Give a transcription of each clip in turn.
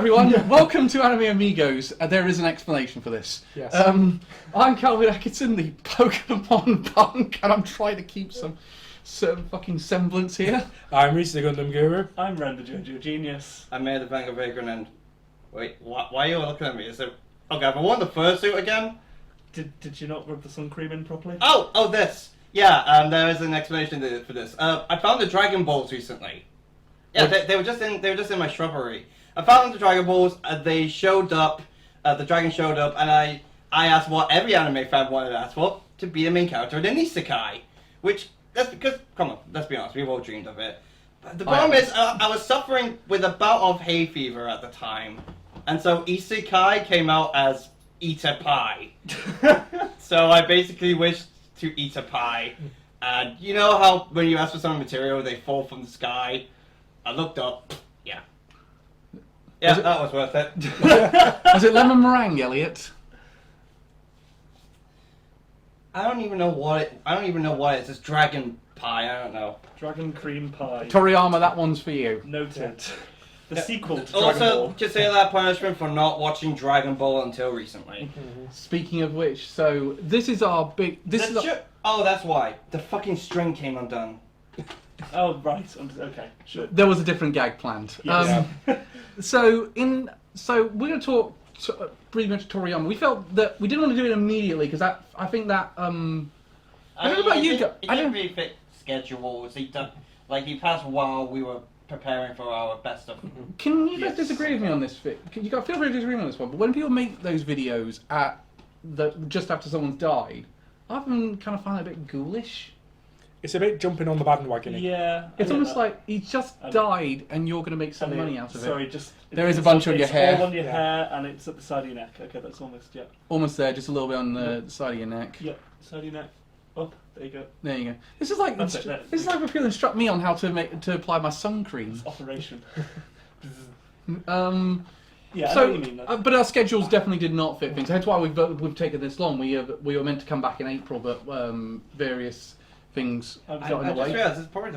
Everyone, welcome to Anime Amigos. There is an explanation for this. Yes. I'm Calvin Atkinson, the Pokemon punk, and I'm trying to keep some fucking semblance here. I'm Reese the Gundam Guru. I'm Randa Jojo Genius. I made the Vanguard Vagrant and... Wait, why are you looking at me? Is it... Okay, have I worn the fursuit again? Did you not rub the sun cream in properly? Oh, this! Yeah, there is an explanation for this. I found the Dragon Balls recently. Yeah, they were just in my shrubbery. I found the Dragon Balls, they showed up, the dragon showed up, and I asked what every anime fan wanted to ask for, to be the main character in an isekai. Which, that's because, come on, let's be honest, we've all dreamed of it. But the problem is, I was suffering with a bout of hay fever at the time, and so isekai came out as eat a pie. So I basically wished to eat a pie, and you know how when you ask for some material, they fall from the sky? I looked up, yeah. Yeah, that was worth it. Was it lemon meringue, Elliot? I don't even know what it is. It's dragon pie. I don't know. Dragon cream pie. Toriyama, that one's for you. Noted. The sequel to Dragon Also, Ball. just say that punishment for not watching Dragon Ball until recently. Speaking of which, so this is our big. Oh, that's why the fucking string came undone. Oh, right. Okay, sure. There was a different gag planned. Yes. So we're going to talk pretty much Toriyama. We felt that we didn't want to do it immediately because I think that I don't know about you guys. It didn't really fit schedules. He passed while we were preparing for our best of. Can you guys disagree with me on this? Feel free to disagree on this one. But when people make those videos just after someone's died, I often kind of find it a bit ghoulish. It's a bit jumping on the bandwagon. Yeah. It's almost like he just died and you're going to make some money out of it. Sorry, there is a bunch on your hair. It's all on your hair and it's at the side of your neck. Okay, that's almost, yeah. Almost there, just a little bit on the side of your neck. Yep, side of your neck. Up, there you go. There you go. This is like when people instruct me on how to apply my sun cream. It's operation. Yeah, so, I know what you mean. But our schedules definitely did not fit things. That's why we've taken this long. We were meant to come back in April, but various things got in the way. I just realized this is probably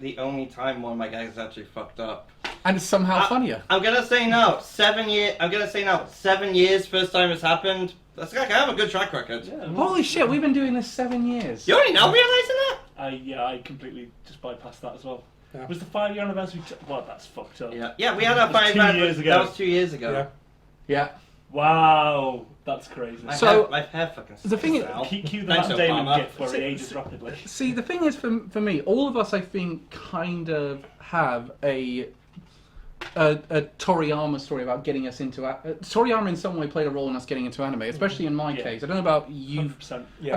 the only time one of my guys actually fucked up. And it's somehow funnier. I'm gonna say now, 7 years. First time it's happened. That's like I have a good track record. Yeah, Holy shit, we've been doing this 7 years. You already now realizing that? I completely just bypassed that as well. Yeah. Was the 5-year anniversary? Well, that's fucked up. Yeah, we had our 5 years ago. That was 2 years ago. Yeah. Wow, that's crazy. My hair fucking the thing is, cue the Matt Damon gif where he ages rapidly. See, the thing is, for me, all of us, I think, kind of have a Toriyama story about getting us into... Toriyama in some way played a role in us getting into anime, especially in my case. I don't know about you. 100%. Yeah.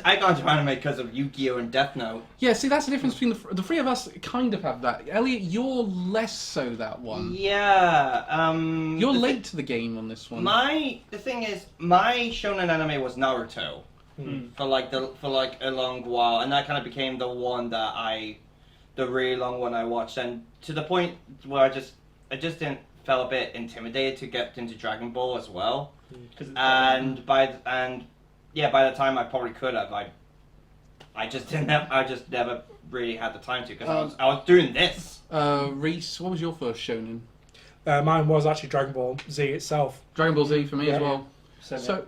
I got into anime because of Yu-Gi-Oh! And Death Note. Yeah, see, that's the difference between the three of us kind of have that. Elliot, you're less so that one. Yeah, You're late to the game on this one. The thing is, my shonen anime was Naruto for a long while, and that kind of became the one that the really long one I watched, and to the point where I just felt a bit intimidated to get into Dragon Ball as well. And by the time I probably could have, I just never really had the time to because I was doing this. Reese, what was your first shonen? Mine was actually Dragon Ball Z itself. Dragon Ball Z for me as well. So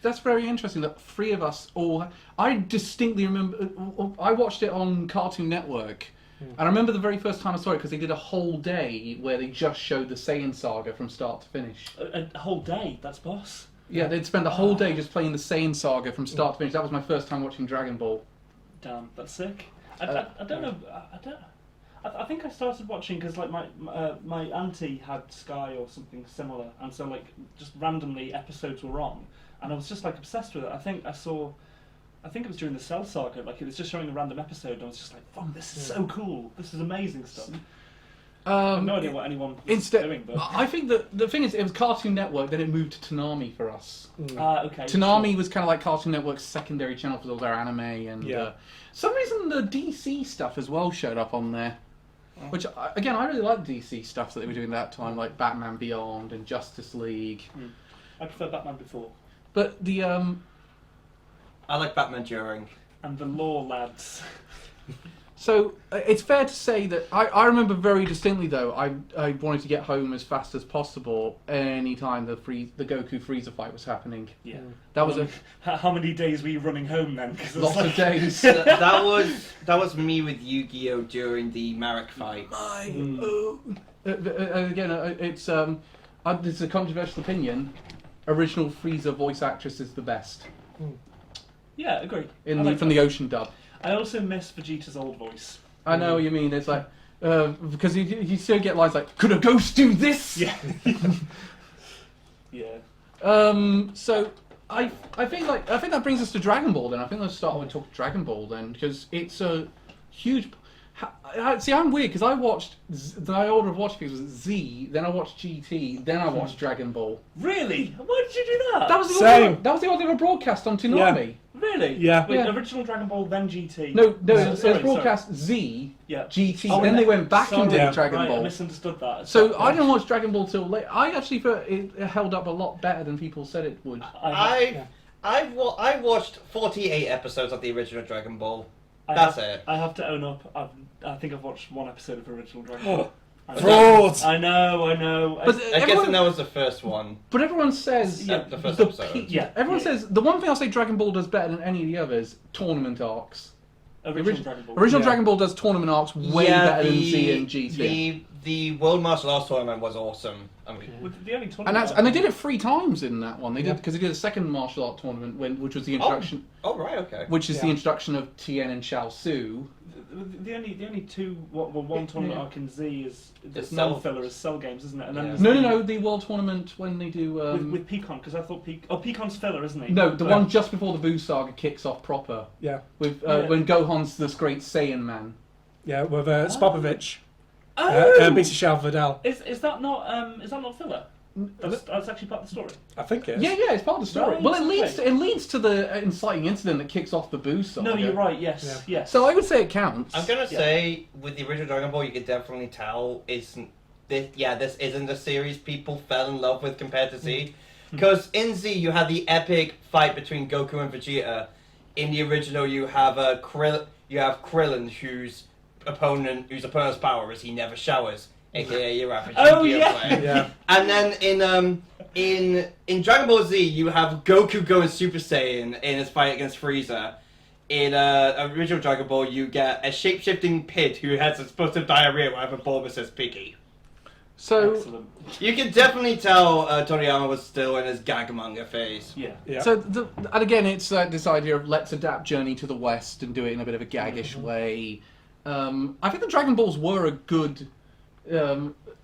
that's very interesting that three of us all... I distinctly remember... I watched it on Cartoon Network. And I remember the very first time I saw it because they did a whole day where they just showed the Saiyan saga from start to finish. A whole day? That's boss. Yeah, they'd spend the whole day just playing the Saiyan saga from start to finish. That was my first time watching Dragon Ball. Damn, that's sick. I don't know. I think I started watching because like my auntie had Sky or something similar, and so like just randomly episodes were on, and I was just like obsessed with it. I think it was during the Cell Saga, like it was just showing a random episode, and I was just like, fuck, this is so cool. This is amazing stuff. I have no idea what anyone was doing, but... I think that the thing is, it was Cartoon Network, then it moved to Toonami for us. Okay. Toonami was kind of like Cartoon Network's secondary channel for all their anime, and some reason the DC stuff as well showed up on there. Which, again, I really like the DC stuff that they were doing at that time, like Batman Beyond and Justice League. I prefer Batman before. But the... I like Batman during. And the Law Lads. So it's fair to say that I remember very distinctly though. I wanted to get home as fast as possible any time the Goku Frieza fight was happening. Yeah. That was How many days were you running home then? 'Cause it's lots of days. that was me with Yu-Gi-Oh during the Marek fight. Again, it's a controversial opinion. Original Frieza voice actress is the best Yeah, agree. from the Ocean dub. I also miss Vegeta's old voice. I know what you mean. It's like because you still get lines like "Could a ghost do this?" Yeah. Yeah. So I think that brings us to Dragon Ball. Then I think let's start with talk Dragon Ball then, because it's a huge. See, I'm weird because I watched the order of watching things was Z, then I watched GT, then I watched Dragon Ball. Really? Why did you do that? That was the Same. order. That was the order of broadcast on Toonami. Really? Yeah. Wait, Yeah. original Dragon Ball, then GT. No, it was Sorry, broadcast Z, Yeah. GT, Oh, then and they that- went back sorry, and did Yeah. Dragon right, I Ball. misunderstood that. So I didn't watch Dragon Ball till late. I actually thought it held up a lot better than people said it would. I watched 48 episodes of the original Dragon Ball. That's it. I have to own up. I think I've watched one episode of original Dragon Ball. Fraud! I know. But I guess that was the first one. But everyone says The first episode. Everyone says the one thing I'll say Dragon Ball does better than any of the others: tournament arcs. Original Dragon Ball. Original Yeah. Dragon Ball does tournament arcs way better than Z and GT. The World Martial Arts tournament was awesome. I mean, With the only tournament. And they did it 3 times in that one. They Yeah. did because they did a second martial art tournament which was the introduction, oh right, okay. which is the Yeah. introduction of Tien and Shao Su. The only two one tournament arc in Z is It's non-filler is Cell Games, isn't it? And then Yeah. there's No, the world tournament when they do. with Pecan, because I thought Pecan's filler, isn't he? No, the one just before the Buu saga kicks off proper. Yeah. With Yeah. when Gohan's this great Saiyan man. Yeah, with Spopovich. Oh! Shao Vidal. Is that not filler? That's actually part of the story. I think it is. Yeah, it's part of the story. Right, Well, it okay. leads to the inciting incident that kicks off the Buu saga. No, you're right. Yes, Yeah. yes. So I would say it counts. I'm gonna Yeah. say with the original Dragon Ball, you could definitely tell this isn't the series people fell in love with compared to Z. Because in Z you had the epic fight between Goku and Vegeta. In the original, you have Krillin, whose opponent's power is he never showers, aka your average Oh, Yu-Gi-Oh yeah. player. Yeah. And then in Dragon Ball Z, you have Goku going Super Saiyan in his fight against Frieza. In original Dragon Ball, you get a shape-shifting pit who has explosive diarrhea whenever Bulma says "Piggy." So Excellent. You can definitely tell Toriyama was still in his gag manga phase. Yeah. Yeah. and again, it's this idea of let's adapt Journey to the West and do it in a bit of a gaggish way. I think the Dragon Balls were a good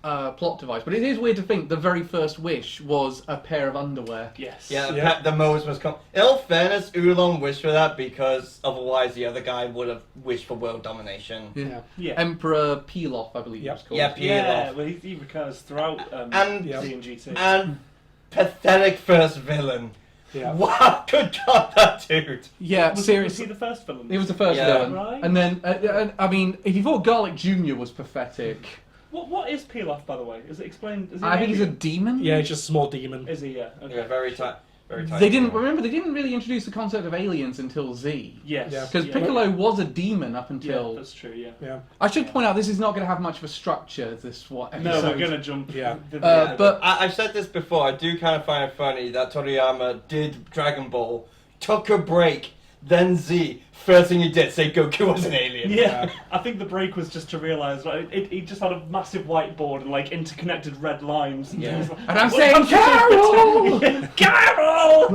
plot device, but it is weird to think the very first wish was a pair of underwear. Yes. Yeah, the Mose must come. In all fairness, Oolong wished for that because otherwise the other guy would have wished for world domination. Yeah. Yeah. Emperor Pilaf, I believe it was called. Yeah, Yeah, Pilaf. well, he recurs throughout And- Z and GT. And pathetic first villain. Yeah. Wow, good God, that dude. Yeah, was he seriously. the first villain? He was the first Yeah. villain. Right. And then, I mean, if you thought Garlic Jr. was pathetic, What is Pilaf, by the way? Is it explained? Is he I think he's a alien? demon. Yeah, he's just a small demon. Is he? Yeah. Okay. Yeah, very tight. Very tight. They didn't really introduce the concept of aliens until Z. Yes. Yeah. Because yeah. Piccolo was a demon up Yeah, until. that's true. Yeah. Yeah. I should point out this is not going to have much of a structure. This what No, episode. we're gonna jump. Yeah. But I've said this before. I do kind of find it funny that Toriyama did Dragon Ball, took a break, then Z. First thing he did, say Goku was an alien. Yeah, I think the break was just to realise, right? He just had a massive whiteboard and like interconnected red lines. And, Yeah. he was like, And I'm "What saying, am I supposed to do?" Carol!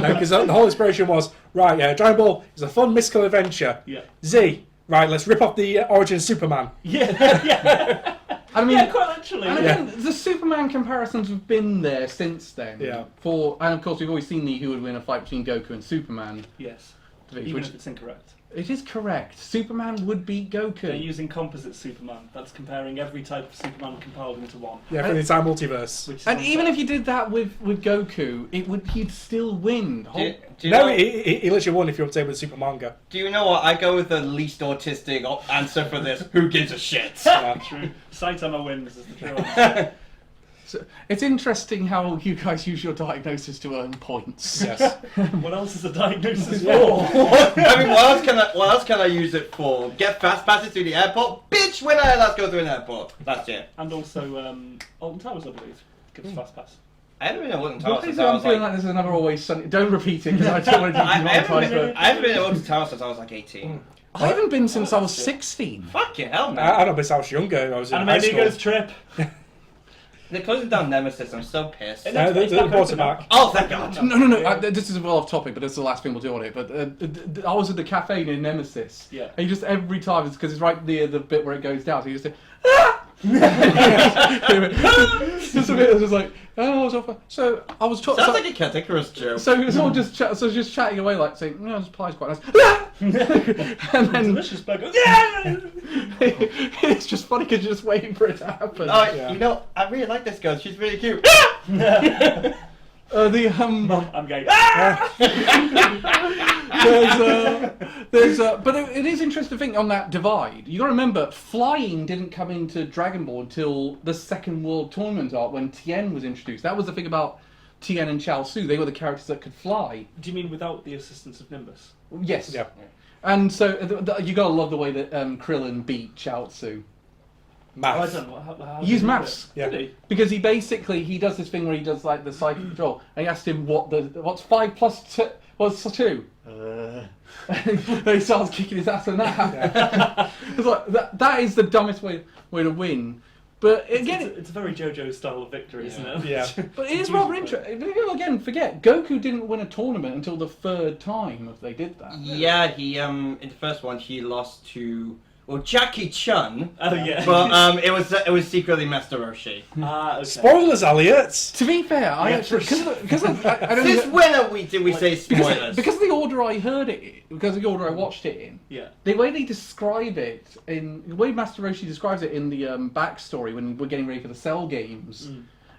No, because the whole inspiration was, right, yeah, Dragon Ball is a fun mystical adventure. Yeah. Z, right, let's rip off the origin of Superman. Yeah. I mean, Yeah, quite literally. and Yeah. again, the Superman comparisons have been there since then. Yeah. And of course, we've always seen the who would win a fight between Goku and Superman. Yes. debate, Even which if it's incorrect. it is correct. Superman would beat They're Goku. using composite Superman. That's comparing every type of Superman compiled into one. Yeah, for the entire multiverse. Which is And even if unfair. you did that with Goku, he'd still win. Do you No, know, he literally won if you were to say with Super Manga. do you know what? I go with the least autistic answer for this. Who gives a shit? Yeah. True. Saitama wins is the true answer. So it's interesting how you guys use your diagnosis to earn points. Yes. What else is a diagnosis Yeah. for? I mean, what else can I use it for? Get fast passes to the airport? Bitch, when I last go to an airport? Last year. And also, Alton Towers, I believe, gives fast pass. I haven't been at Alton Why Towers is since it I I'm was feeling like... like this is another Always Sunny? Don't repeat it because I don't want to I haven't demonetize been at Alton Towers since I was like 18. I haven't been since I was 16. Fucking hell, man. I don't miss I was younger. I was in Anime high school. Amigos trip. They're closing down Nemesis. I'm so pissed. It- They It's brought back it open back. now. Oh, thank God. No. This is well off topic, but that's the last thing we'll do on it. But I was at the cafe near Nemesis. Yeah. And you just every time it's because it's right near the bit where it goes down, so you just say, ah! Just a bit. It was just like, oh, I was off. So I was talking. Sounds like a Cat Icarus joke. So it was all just just chatting away, like saying, "No, this pie's quite nice." And then Delicious burger. Yeah! it's just funny because you're just waiting for it to happen. Oh, Yeah. you know, I really like this girl. She's really cute. Mum, I'm gay. Ah! But it is interesting to think on that divide. You got to remember, flying didn't come into Dragon Ball until the Second World Tournament arc when Tien was introduced. That was the thing about Tien and Chaozu. They were the characters that could fly. Do you mean without the assistance of Nimbus? Yes. Yeah. And so you got to love the way that Krillin beat Chaozu. Maths. I don't know. How He did used do maths. it? Yeah. Did he? Because he does this thing where he does like the psychic control. And he asked him what's 5 plus 2? What's 2? And he starts kicking his ass on that. It's like that is the dumbest way to win. But again, It's a very JoJo style of victory, isn't it? Yeah. but it is rather interesting. Again, forget Goku didn't win a tournament until the 3rd time if they did that. Yeah, he in the first one he lost to Jackie Chun, Oh yeah. but it was secretly Master Roshi. Ah, okay. Spoilers, Elliot. To be fair, I actually because I don't Since think when did we say spoilers? because of the order I heard it in, because of the order I watched it in. Yeah. The way they describe it the way Master Roshi describes it in the backstory when we're getting ready for the Cell games,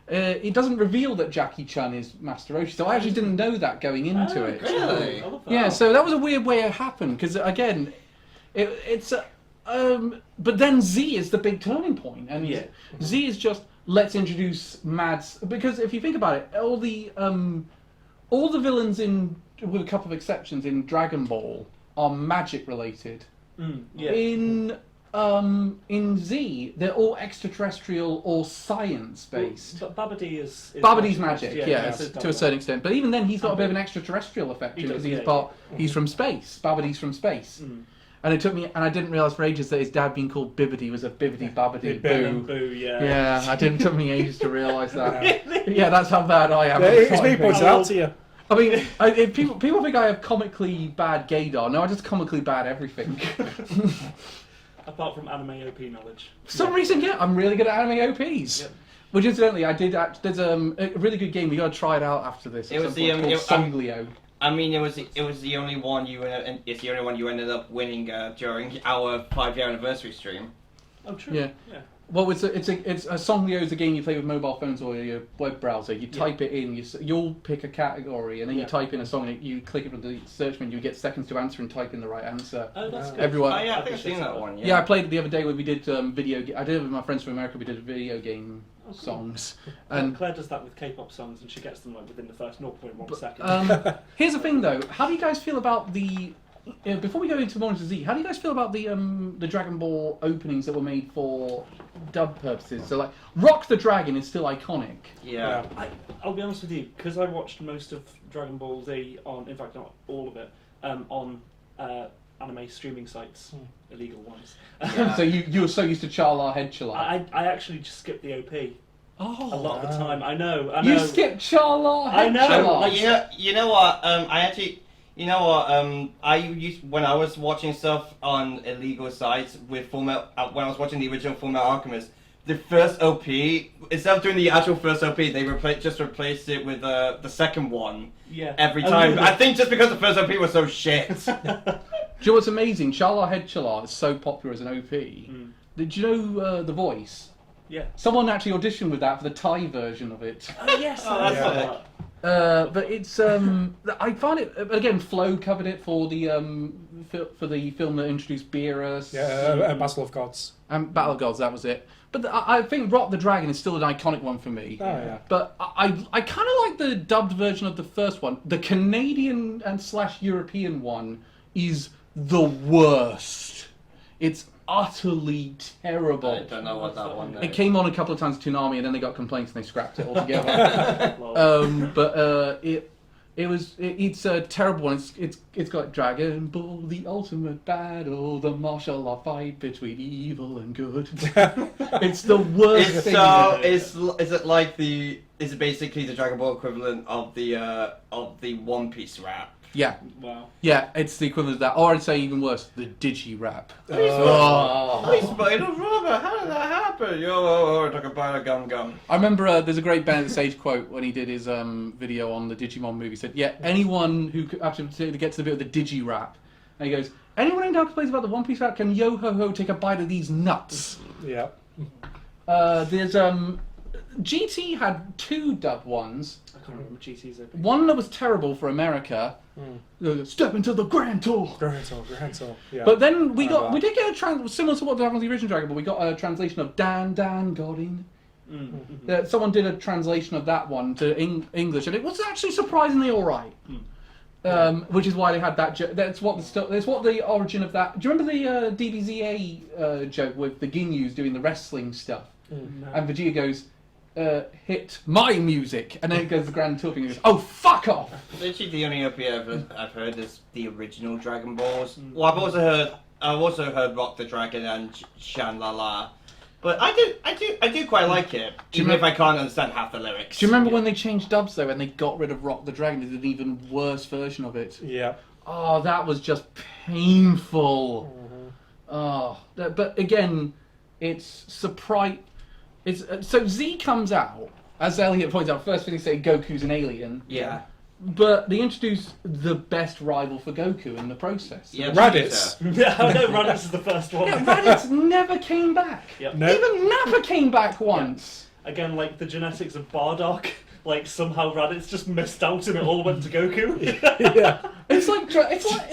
it doesn't reveal that Jackie Chun is Master Roshi. So I actually didn't know that going into Oh, it. Really? I love that. Yeah, so that was a weird way it happened because again, it's. But then Z is the big turning point, and Yeah. Z is just let's introduce Mads because if you think about it, all the villains in, with a couple of exceptions, in Dragon Ball are magic related. Yeah. In Z, they're all extraterrestrial or science based. But Babidi is Babidi's magic, yeah, it's to a certain extent. But even then, he's got a bit of an extraterrestrial effect He because does, he's from space. Babidi's from space. Mm. And it took me, and I didn't realise for ages that his dad being called Bibbidi was a Bibbidi Babbidi Boo. Boo, yeah. Yeah, I didn't. Took me ages to realise that. Yeah, that's how bad I am. Yeah, with it's me fighting. pointing out to you. I mean, if people think I have comically bad gaydar. No, I just comically bad everything. Apart from anime OP knowledge. For some reason, yeah, I'm really good at anime OPs. Yep. Which incidentally, I did. There's a really good game. You got to try it out after this. It was It's called Songlio. I mean, it was the only one it's the only one you ended up winning during our 5-year anniversary stream. Oh, true. Yeah. Well, it's a Songlio is a game you play with mobile phones or your web browser. You type it in, you'll pick a category, and then you type in a song, and you click it with the search menu. You get seconds to answer and type in the right answer. Oh, that's good. Everyone. Oh yeah, I think I've seen that one. Yeah, I played it the other day when we did video. I did it with my friends from America. We did video game cool. songs, And Claire does that with K-pop songs, and she gets them like within the first 0.1 second. Here's the thing, though. How do you guys feel about the? Before we go into Monster Z, how do you guys feel about the Dragon Ball openings that were made for dub purposes? So like, Rock the Dragon is still iconic. Yeah. I'll be honest with you, because I watched most of Dragon Ball Z on, in fact not all of it, on anime streaming sites, illegal ones. So you were so used to Charla Head Chala. I actually just skipped the OP a lot of the time. I know. You skipped Charla Head I know, Chala. like- You know what? I used when I was watching stuff on illegal sites with Fullmetal. When I was watching the original Fullmetal Alchemist, the first OP, instead of doing the actual first OP, they just replaced it with the second one. Yeah. Every Oh, time. really? I think just because the first OP was so shit. Do you know what's amazing? Charla Head Chala is so popular as an OP. Did you know the voice? Yeah. Someone actually auditioned with that for the Thai version of it. Oh yes. Oh, I that's saw sick. that. But it's I find it again. Flo covered it for the for the film that introduced Beerus. Battle of Gods. Battle of Gods, that was it. But I think Rock the Dragon is still an iconic one for me. Oh, yeah. But I kind of like the dubbed version of the first one. The Canadian and / European one is the worst. It's utterly terrible. I don't know what that one is. It came on a couple of times to Toonami, and then they got complaints and they scrapped it altogether. It's a terrible one. It's got Dragon Ball, the ultimate battle, the martial law fight between evil and good. It's the worst thing. Is it basically the Dragon Ball equivalent of the One Piece rap? Yeah. Wow. Yeah, it's the equivalent of that. Or I'd say even worse, the Digi rap. I spied a rubber. How did that happen? Yo, talk about a gum. I remember there's a great Ben at the Stage quote when he did his video on the Digimon movie. He said, "Yeah, anyone who actually gets to the bit of the Digi rap," and he goes, "Anyone who now complains about the One Piece rap can yo ho ho take a bite of these nuts." Yeah. There's GT had 2 dubbed ones. I can't remember GT's opening. One that was terrible for America. Step into the Grand Tour. Grand Tour. Yeah. But then we did get a similar to what happened with the original Dragon Ball. We got a translation of Dan got in. Someone did a translation of that one to English, and it was actually surprisingly all right. Which is why they had that. That's what the origin of that. Do you remember the DBZA joke with the Ginyus doing the wrestling stuff? No. And Vegeta goes, "Hit my music," and then it goes to the Grand Tour thing and goes, "Oh, fuck off!" Literally, the only OP I've heard is the original Dragon Balls. Well, I've also heard Rock the Dragon and Shan La La, but I do quite like it, even if I can't understand half the lyrics. Do you remember when they changed dubs though, and they got rid of Rock the Dragon? They did an even worse version of it. Yeah. Oh, that was just painful. Oh, but again, it's surprise. So Z comes out, as Elliot points out. First thing they say, Goku's an alien. Yeah. But they introduce the best rival for Goku in the process. Yeah, Raditz. Yeah, I know Raditz is the first one. Yeah, Raditz never came back. Yep. No. Even Nappa came back once. Again, like the genetics of Bardock, like somehow Raditz just missed out and it all went to Goku. Yeah. It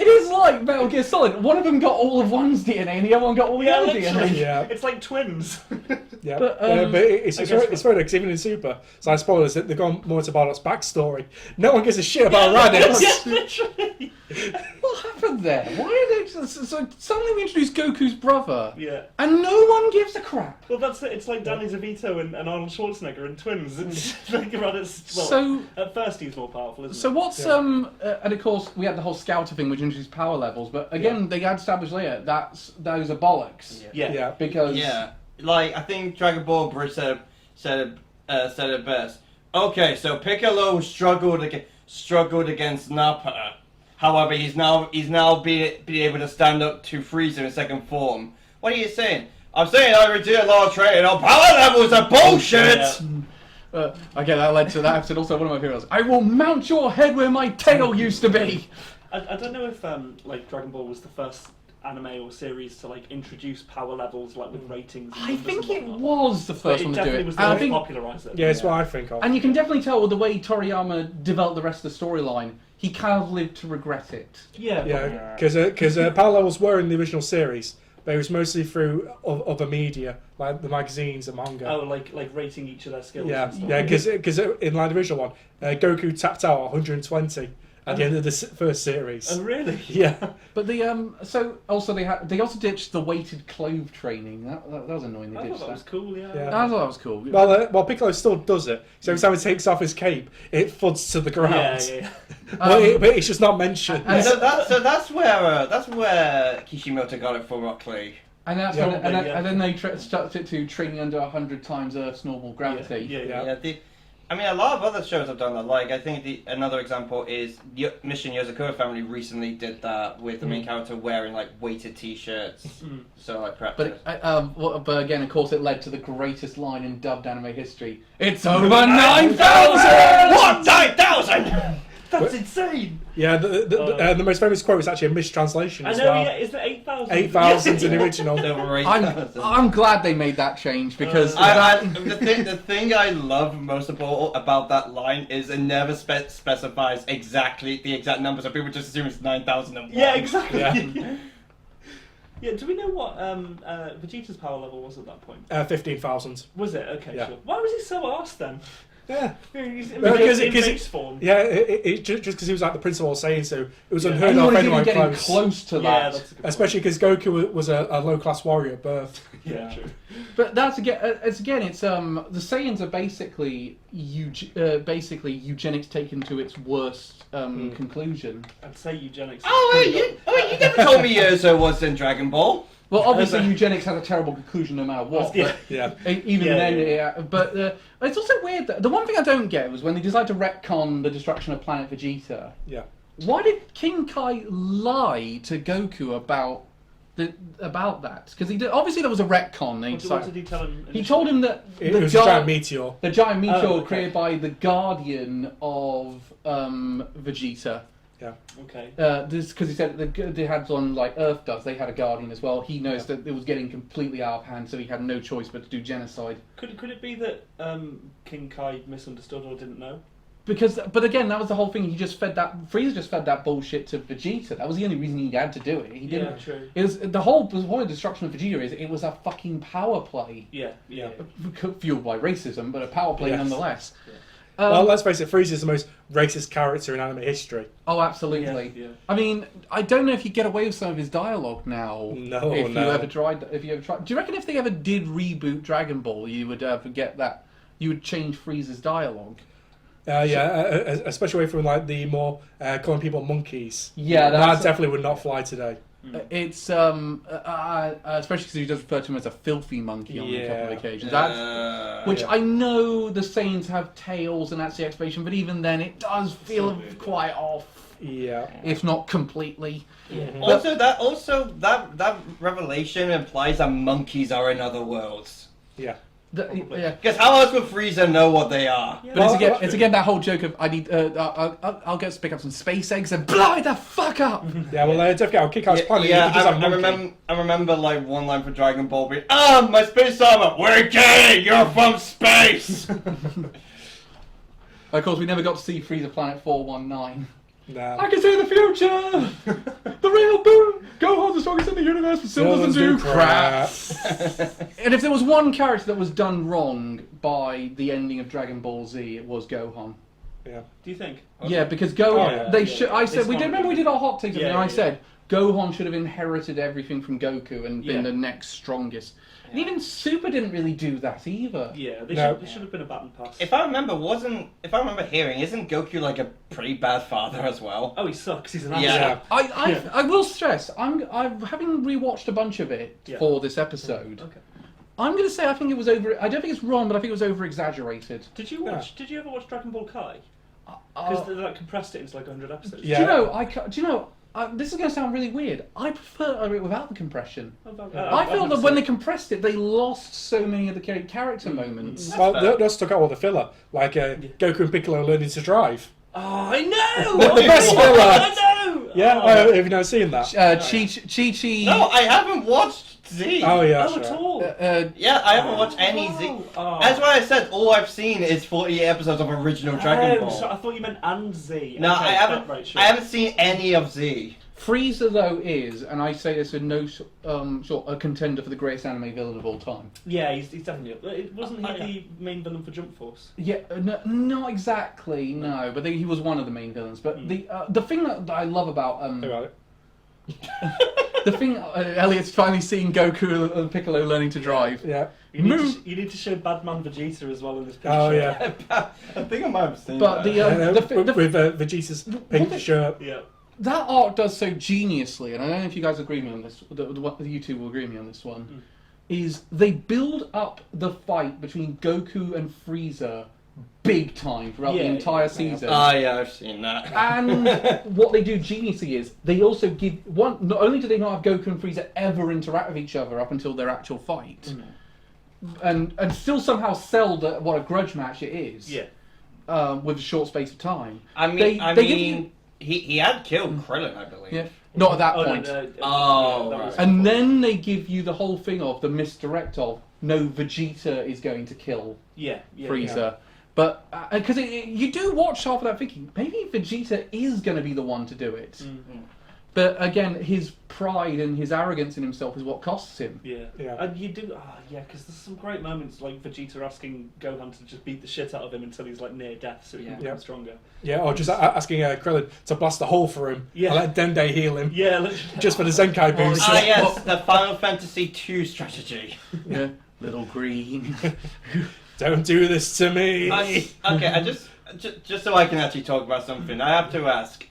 is like Metal Gear Solid. One of them got all of one's DNA and the other one got all the other literally. DNA. Yeah. It's like twins. Yeah, But, but it's funny because even in Super, so I spoilers they've gone more to Bardock's backstory. No one gives a shit about Raditz. Yeah, literally. What happened there? Why did they? So suddenly we introduced Goku's brother, Yeah. and no one gives a crap. Well, that's it. It's like Danny DeVito and Arnold Schwarzenegger in Twins. It's like Raditz. Well, So- at first he's more powerful, isn't So he? what's and of course we had the whole Scouter thing which introduced power levels, but again they had established later those are bollocks. Yeah. Because Like, I think Dragon Ball Bridge said it best. Okay, so Piccolo struggled against Nappa. However, he's now be able to stand up to Frieza in second form. What are you saying? I'm saying I did a lot of training. Our power levels are bullshit. again that led to that episode. Also, one of my heroes. I will mount your head where my tail used to be. I don't know if like Dragon Ball was the first anime or series to like introduce power levels like with ratings. And I numbers think and it whatnot. was the But first it one to do definitely it. was And the I one think to popularise it. Yeah, it's what I think of. And you can definitely tell with the way Toriyama developed the rest of the storyline, he kind of lived to regret it. Yeah. Yeah, because power levels were in the original series, but it was mostly through other media, like the magazines and manga. Oh, like rating each of their skills. Yeah, and stuff. yeah, because in like the original one, Goku tapped out at 120 at the end of the first series. Oh really? Yeah. But the so also they also ditched the weighted clove training. That was annoying. They I ditched thought that was cool. Yeah. Yeah. I thought that was cool. Well, Piccolo still does it. So every time he takes off his cape, it thuds to the ground. Yeah. But it's just not mentioned. And That's where Kishimoto got it for Rock Lee. And that's Yeah, when, yeah. and then they started it to training under 100 times Earth's normal gravity. Yeah. I mean, a lot of other shows have done that. Like, I think another example is Mission Yozakura Family recently did that with the main character wearing like weighted T-shirts. So like practice. But again, of course, it led to the greatest line in dubbed anime history. It's over 9,000. What 9,000? That's insane. Yeah, the most famous quote is actually a mistranslation as I know, well. yeah, is it 8,000? 8,000's in the original. Over I'm glad they made that change because the thing I love most of all about that line is it never specifies exactly the exact number, so people just assume it's 9,001. Yeah, exactly. Yeah. Yeah, do we know what Vegeta's power level was at that point? 15,000. Was it? Okay, Yeah. sure. Why was he so arsed then? Yeah. He's in Because base form. Yeah, just because he was like the principal saying so, it was Yeah. unheard of anyone for even anyone getting close. to Yeah, that. that's a good Especially because Goku was a low-class warrior at birth. Yeah, true. But that's again, it's the Saiyans are basically eugenics taken to its worst conclusion. I'd say eugenics. Oh wait, you never told me Urza was in Dragon Ball. Well, obviously eugenics has a terrible conclusion no matter what. Yeah. Yeah. But even Yeah, then, yeah. but it's also weird that the one thing I don't get was when they decided to retcon the destruction of planet Vegeta. Yeah. Why did King Kai lie to Goku about that? Because obviously there was a retcon. What did he tell him? He told him that It was a giant meteor. the giant meteor okay. created by the guardian of Vegeta. Yeah. Okay. This because he said they had one like Earth does. They had a guardian as well. He knows that it was getting completely out of hand, so he had no choice but to do genocide. Could it be that King Kai misunderstood or didn't know? But again, that was the whole thing. Frieza just fed that bullshit to Vegeta. That was the only reason he had to do it. He didn't. Yeah, true. It was the whole point of destruction of Vegeta is it was a fucking power play. Yeah. Fueled by racism, but a power play Yes. nonetheless. Well, let's face it, Frieza's the most racist character in anime history. Oh, absolutely. Yeah. I mean, I don't know if you get away with some of his dialogue now. No. If you ever tried, do you reckon if they ever did reboot Dragon Ball, you would get that? You would change Frieza's dialogue. Especially away from like the more calling people monkeys. Yeah, that definitely would not fly today. It's especially because he does refer to him as a filthy monkey on a couple of occasions. Which I know the Saiyans have tails, and that's the explanation. But even then, it does feel quite off. Yeah. If not completely. Yeah. Also, that revelation implies that monkeys are in other worlds. Yeah. Yeah. Because how else would Frieza know what they are? Yeah. But it's again that whole joke of I need I'll go pick up some space eggs and blow it the fuck up. Yeah, well, definitely, I'll kick out his planet. Yeah, He does have a monkey. I remember like one line from Dragon Ball being, my space armor! We're gay! You're from space! Of course, we never got to see Frieza Planet 419. Nah. I can see the future! The real boom! Gohan's the strongest in the universe, but still doesn't do crap! And if there was one character that was done wrong by the ending of Dragon Ball Z, it was Gohan. Yeah. Do you think? Yeah, because Gohan, Oh, yeah. I said, remember we did our hot takes, Yeah, and I yeah. said, Gohan should have inherited everything from Goku and been Yeah. the next strongest. And even Super didn't really do that either. Yeah, No. they should have been a baton pass. If I remember hearing, isn't Goku like a pretty bad father as well? Oh, he sucks. He's an Yeah. asshole. I will stress, I'm having rewatched a bunch of it Yeah. for this episode. Okay. I'm going to say I think it was I don't think it's wrong, but I think it was over exaggerated. Did you ever watch Dragon Ball Kai? Because they like compressed it into like 100 episodes. Yeah. Do you know? This is going to sound really weird. I prefer it without the compression. I I feel that when they compressed it, they lost so many of the character moments. Well, they also took out all the filler, like Goku and Piccolo learning to drive. Oh, I know! The best filler! I know! Yeah, Oh. have you not seen that? Chi. No, I haven't watched Z. Oh yeah, Oh, that's at right. all? Yeah, I haven't watched any Z. Oh. That's why I said all I've seen is 48 episodes of original Dragon Ball. So I thought you meant and Z. No, Okay, I haven't. Right, sure. I haven't seen any of Z. Frieza, though, is, and I say this with no sort a contender for the greatest anime villain of all time. Yeah, he's definitely. Wasn't he the main villain for Jump Force? Yeah, no, not exactly, no, but he was one of the main villains. But the thing that I love about Think about it. the thing Elliot's finally seeing Goku and Piccolo learning to drive. Yeah. You need to show Badman Vegeta as well in this picture. Oh yeah. I think I might have seen But that. With Vegeta's pink shirt. Yeah. that arc does so geniusly, and I don't know if you guys agree with me on this. You two will agree with me on this one. Is they build up the fight between Goku and Frieza big time throughout the entire season. Yeah, I've seen that. And what they do geniusly is they also give one. Not only do they not have Goku and Frieza ever interact with each other up until their actual fight, and still somehow sell what a grudge match it is. Yeah. with a short space of time. I mean, he had killed Krillin, I believe. Yeah. Not at that point. Right. And then they give you the whole thing of the misdirect of, no, Vegeta is going to kill Frieza. Yeah. But, because you do watch half of that thinking, maybe Vegeta is going to be the one to do it. Mm-hmm. But again, his pride and his arrogance in himself is what costs him. Yeah. And you do, because there's some great moments like Vegeta asking Gohan to just beat the shit out of him until he's like near death so he can become stronger. Yeah, or just asking Krillin to blast a hole for him and let Dende heal him. Yeah, literally. Just for the Zenkai boost. Yes, the Final Fantasy II strategy. Yeah, little green. Don't do this to me. I just so I can actually talk about something, I have to ask: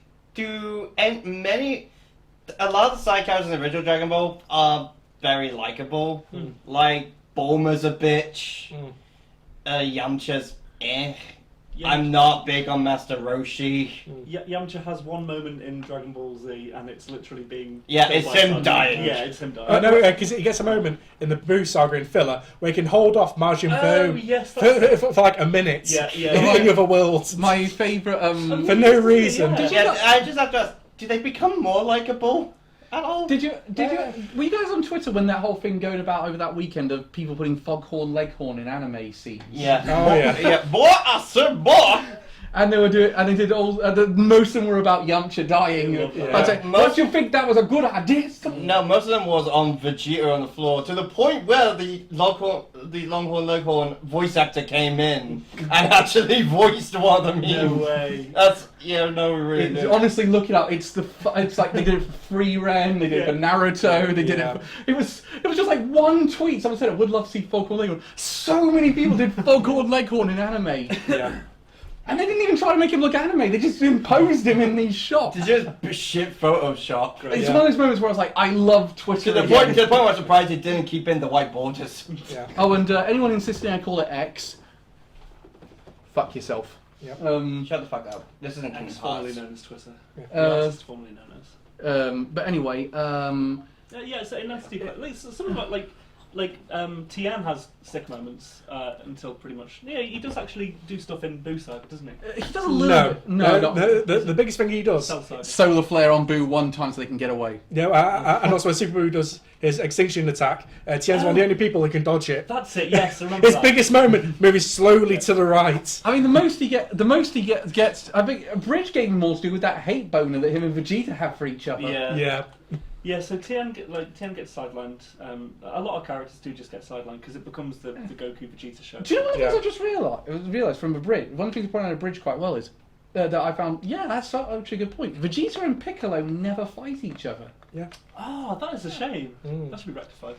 a lot of the side characters in the original Dragon Ball are very likable. Like Bulma's a bitch. Yamcha's I'm not big on Master Roshi. Yamcha has one moment in Dragon Ball Z, and it's literally being. Yeah, it's him dying. Yeah, it's him dying. Oh no, because he gets a moment in the Buu saga in filler where he can hold off Majin Buu yes, for like a minute. In the other world. My favourite. For no reason. I just have to ask: do they become more likable at all? Were you guys on Twitter when that whole thing going about over that weekend of people putting Foghorn Leghorn in anime scenes? Yeah. Oh yeah. Boy, I said boy. And they were doing, and they did all. Most of them were about Yamcha dying. I'd say, don't you think that was a good idea? No, most of them was on Vegeta on the floor, to the point where the Longhorn Leghorn voice actor came in and actually voiced one of them. No way. That's no, we really did. Honestly, look it up. It's like they did it for Free Ren, they did it for Naruto, they did it. It was just like one tweet. Someone said, "I would love to see Foghorn Leghorn." So many people did Foghorn Leghorn in anime. Yeah. And they didn't even try to make him look anime. They just imposed him in these shots. It's just shit Photoshop. It's one of those moments where I was like, I love Twitter. To the point where I was surprised it didn't keep in the white borders. Yeah. Oh, and anyone insisting I call it X, fuck yourself. Yep. Shut the fuck up. This isn't King's formerly Hearts. known as Twitter. It's formerly known as. But anyway, so in that Steve, something like Tien has sick moments until pretty much. Yeah, he does actually do stuff in Buu Saga, doesn't he? He does a little bit. No, the biggest thing he does. Solar flare on Buu one time so they can get away. Yeah, and also when Super Buu does his extinction attack, Tien's one of the only people who can dodge it. That's it. Yes, I remember His biggest moment, moving slowly to the right. I mean, the most he gets. I think Bridge gave him more to do with that hate boner that him and Vegeta have for each other. Yeah. Yeah, so Tien gets sidelined. A lot of characters do just get sidelined because it becomes the Goku Vegeta show. Do you know what I just realised from the Bridge? One of the things you pointed out of Bridge quite well is that I found, that's actually a good point. Vegeta and Piccolo never fight each other. Yeah. Oh, that is a shame. That should be rectified.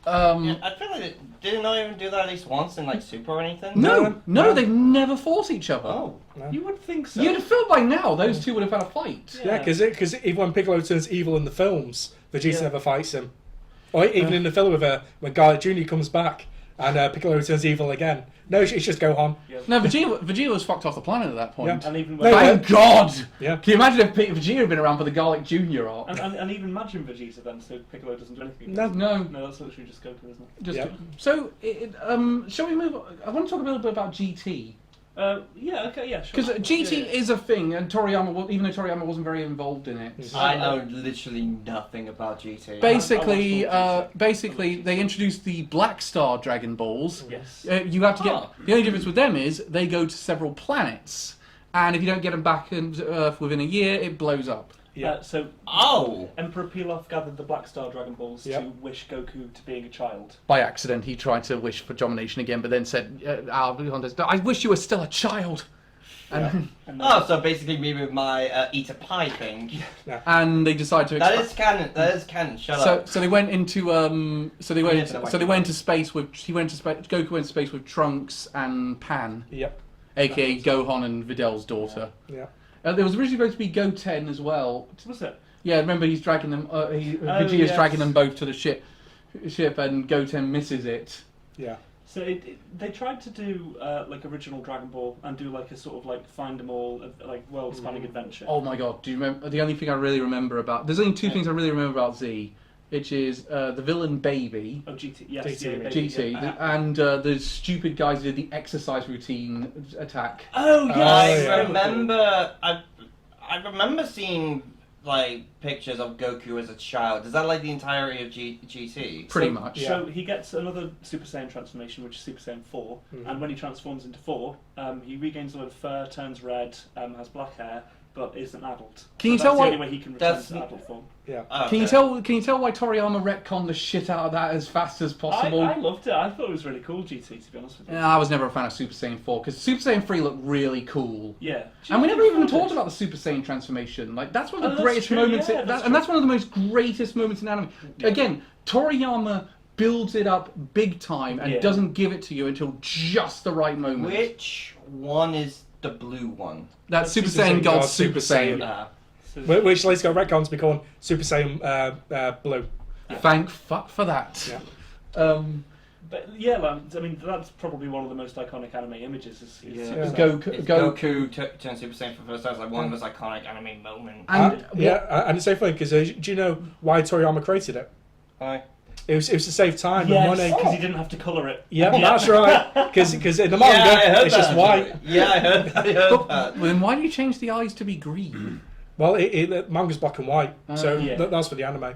I feel like it didn't not even do that at least once in like Super or anything. No, they've never fought each other. Oh, no. You would think so. You'd have felt by now those two would have had a fight. Yeah, because even when Piccolo turns evil in the films, Vegeta never fights him. Or even in the film when Garlic Jr. comes back and Piccolo turns evil again. No, it's just Gohan. Yeah. No, Vegeta was fucked off the planet at that point. Yeah. And even Thank God! Yeah. Can you imagine if Vegeta had been around for the Garlic Jr. arc? And even Majin Vegeta then, so Piccolo doesn't do anything. No. No, that's literally just Goku, isn't it? So, shall we move? I want to talk a little bit about GT. Sure. Because GT is a thing, and Toriyama, even though Toriyama wasn't very involved in it. I know literally nothing about GT. Basically, they introduced the Black Star Dragon Balls. Yes. You have to get. The only difference with them is they go to several planets, and if you don't get them back to Earth within a year, it blows up. Yeah. Emperor Pilaf gathered the Black Star Dragon Balls to wish Goku to being a child. By accident, he tried to wish for domination again, but then said, I wish you were still a child. And so basically me with my eat a pie thing. And they decided to. That is canon. Shut up. So they went into space with. Goku went to space with Trunks and Pan. Yep. AKA Gohan and Vidal's daughter. Yeah. There was originally supposed to be Goten as well. Was it? Yeah, remember he's dragging them. Vegeta's dragging them both to the ship, and Goten misses it. Yeah. So they tried to do like original Dragon Ball and do like a sort of like find them all like world-spanning adventure. Oh my God! Do you remember? The only thing I really remember about there's only two things I really remember about Z. which is the villain Baby. Oh, GT. Yes, GT, yeah, GT, yeah. and the stupid guys who did the exercise routine attack. Oh, yes. I yeah. remember. I remember seeing like pictures of Goku as a child. Is that like the entirety of GT? Pretty much. Yeah. So he gets another Super Saiyan transformation, which is Super Saiyan 4, and when he transforms into 4, he regains a lot of fur, turns red, has black hair, but is an adult. Can you So tell that's the why- only way he can return That's- to adult form? Yeah. Oh, Can you okay. tell why Toriyama retconned the shit out of that as fast as possible? I loved it. I thought it was really cool, GT, to be honest with you. I was never a fan of Super Saiyan 4 because Super Saiyan 3 looked really cool. Yeah. And we never even GT4 talked did. about the Super Saiyan transformation. Like that's one of Oh, the that's greatest true, moments. yeah, that's And that's one of the most greatest moments in anime. Yeah. Again, Toriyama builds it up big time and Yeah. doesn't give it to you until just the right moment. Which one is the blue one? That's Super Super Saiyan Saiyan God God, Super Super Saiyan. Saiyan. So- Which later got retcons to become Super Saiyan Blue. Thank fuck for that. Yeah. But yeah, I mean, that's probably one of the most iconic anime images. Is Yeah. Super Yeah. Saiyan. It's Goku. Goku turned Super Saiyan for the first time. It's like one of those iconic anime moments. And And it's so funny because do you know why Toriyama created it? Hi. It was to save time Yes, and money. because he didn't have to colour it. Yeah, that's right. Because in the manga, Yeah, I heard it's that, just white. actually. Yeah, I heard But that. then why do you change the eyes to be green? Well, the manga's black and white, so Yeah. that's for the anime.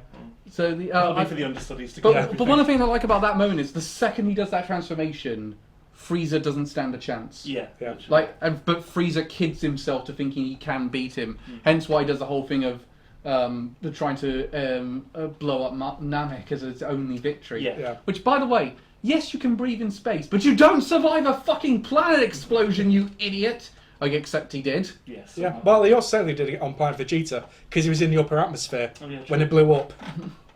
So the Probably for the understudies to but, get but one of the things I like about that moment is the second he does that transformation, Frieza doesn't stand a chance. Yeah. Yeah. But Frieza kids himself to thinking he can beat him. Hence why he does the whole thing of the trying to blow up Namek as its only victory. Yeah. Yeah. Which, by the way, yes, you can breathe in space, but you don't survive a fucking planet explosion, you idiot. Like, except he did. Yes. Yeah, well, he also certainly did it on Planet Vegeta because he was in the upper atmosphere Oh, yeah, when true. it blew up.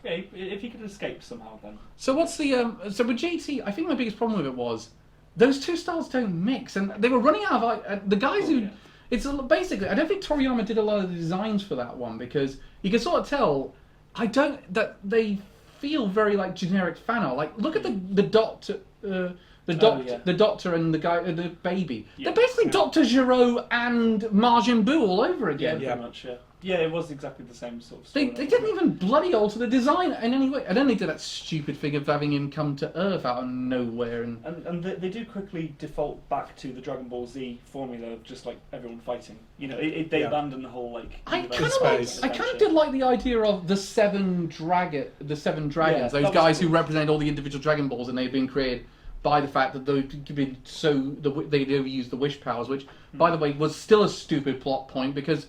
Yeah, if he could escape somehow, then. So what's the so with GT? I think my biggest problem with it was those two styles don't mix, and they were running out of the guys who. Yeah. It's basically I don't think Toriyama did a lot of the designs for that one because you can sort of tell. That they feel very like generic fan art. Like look at the Doctor. The Doctor and the guy, the baby. Yeah. They're basically Dr. Giro and Majin Buu all over Yeah, again. pretty much. Yeah. Yeah, it was exactly the same sort of. They story. didn't even bloody alter the design in any way. And then they did that stupid thing of having him come to Earth out of nowhere. And they do quickly default back to the Dragon Ball Z formula of just like everyone fighting. You know, they Yeah. abandon the whole like. I universe kind space. of I kind of did like the idea of the seven dragons. Yeah, Those that was guys who cool. represent all the individual Dragon Balls, and they've been created by the fact that they've been they do use the wish powers, which, by the way, was still a stupid plot point because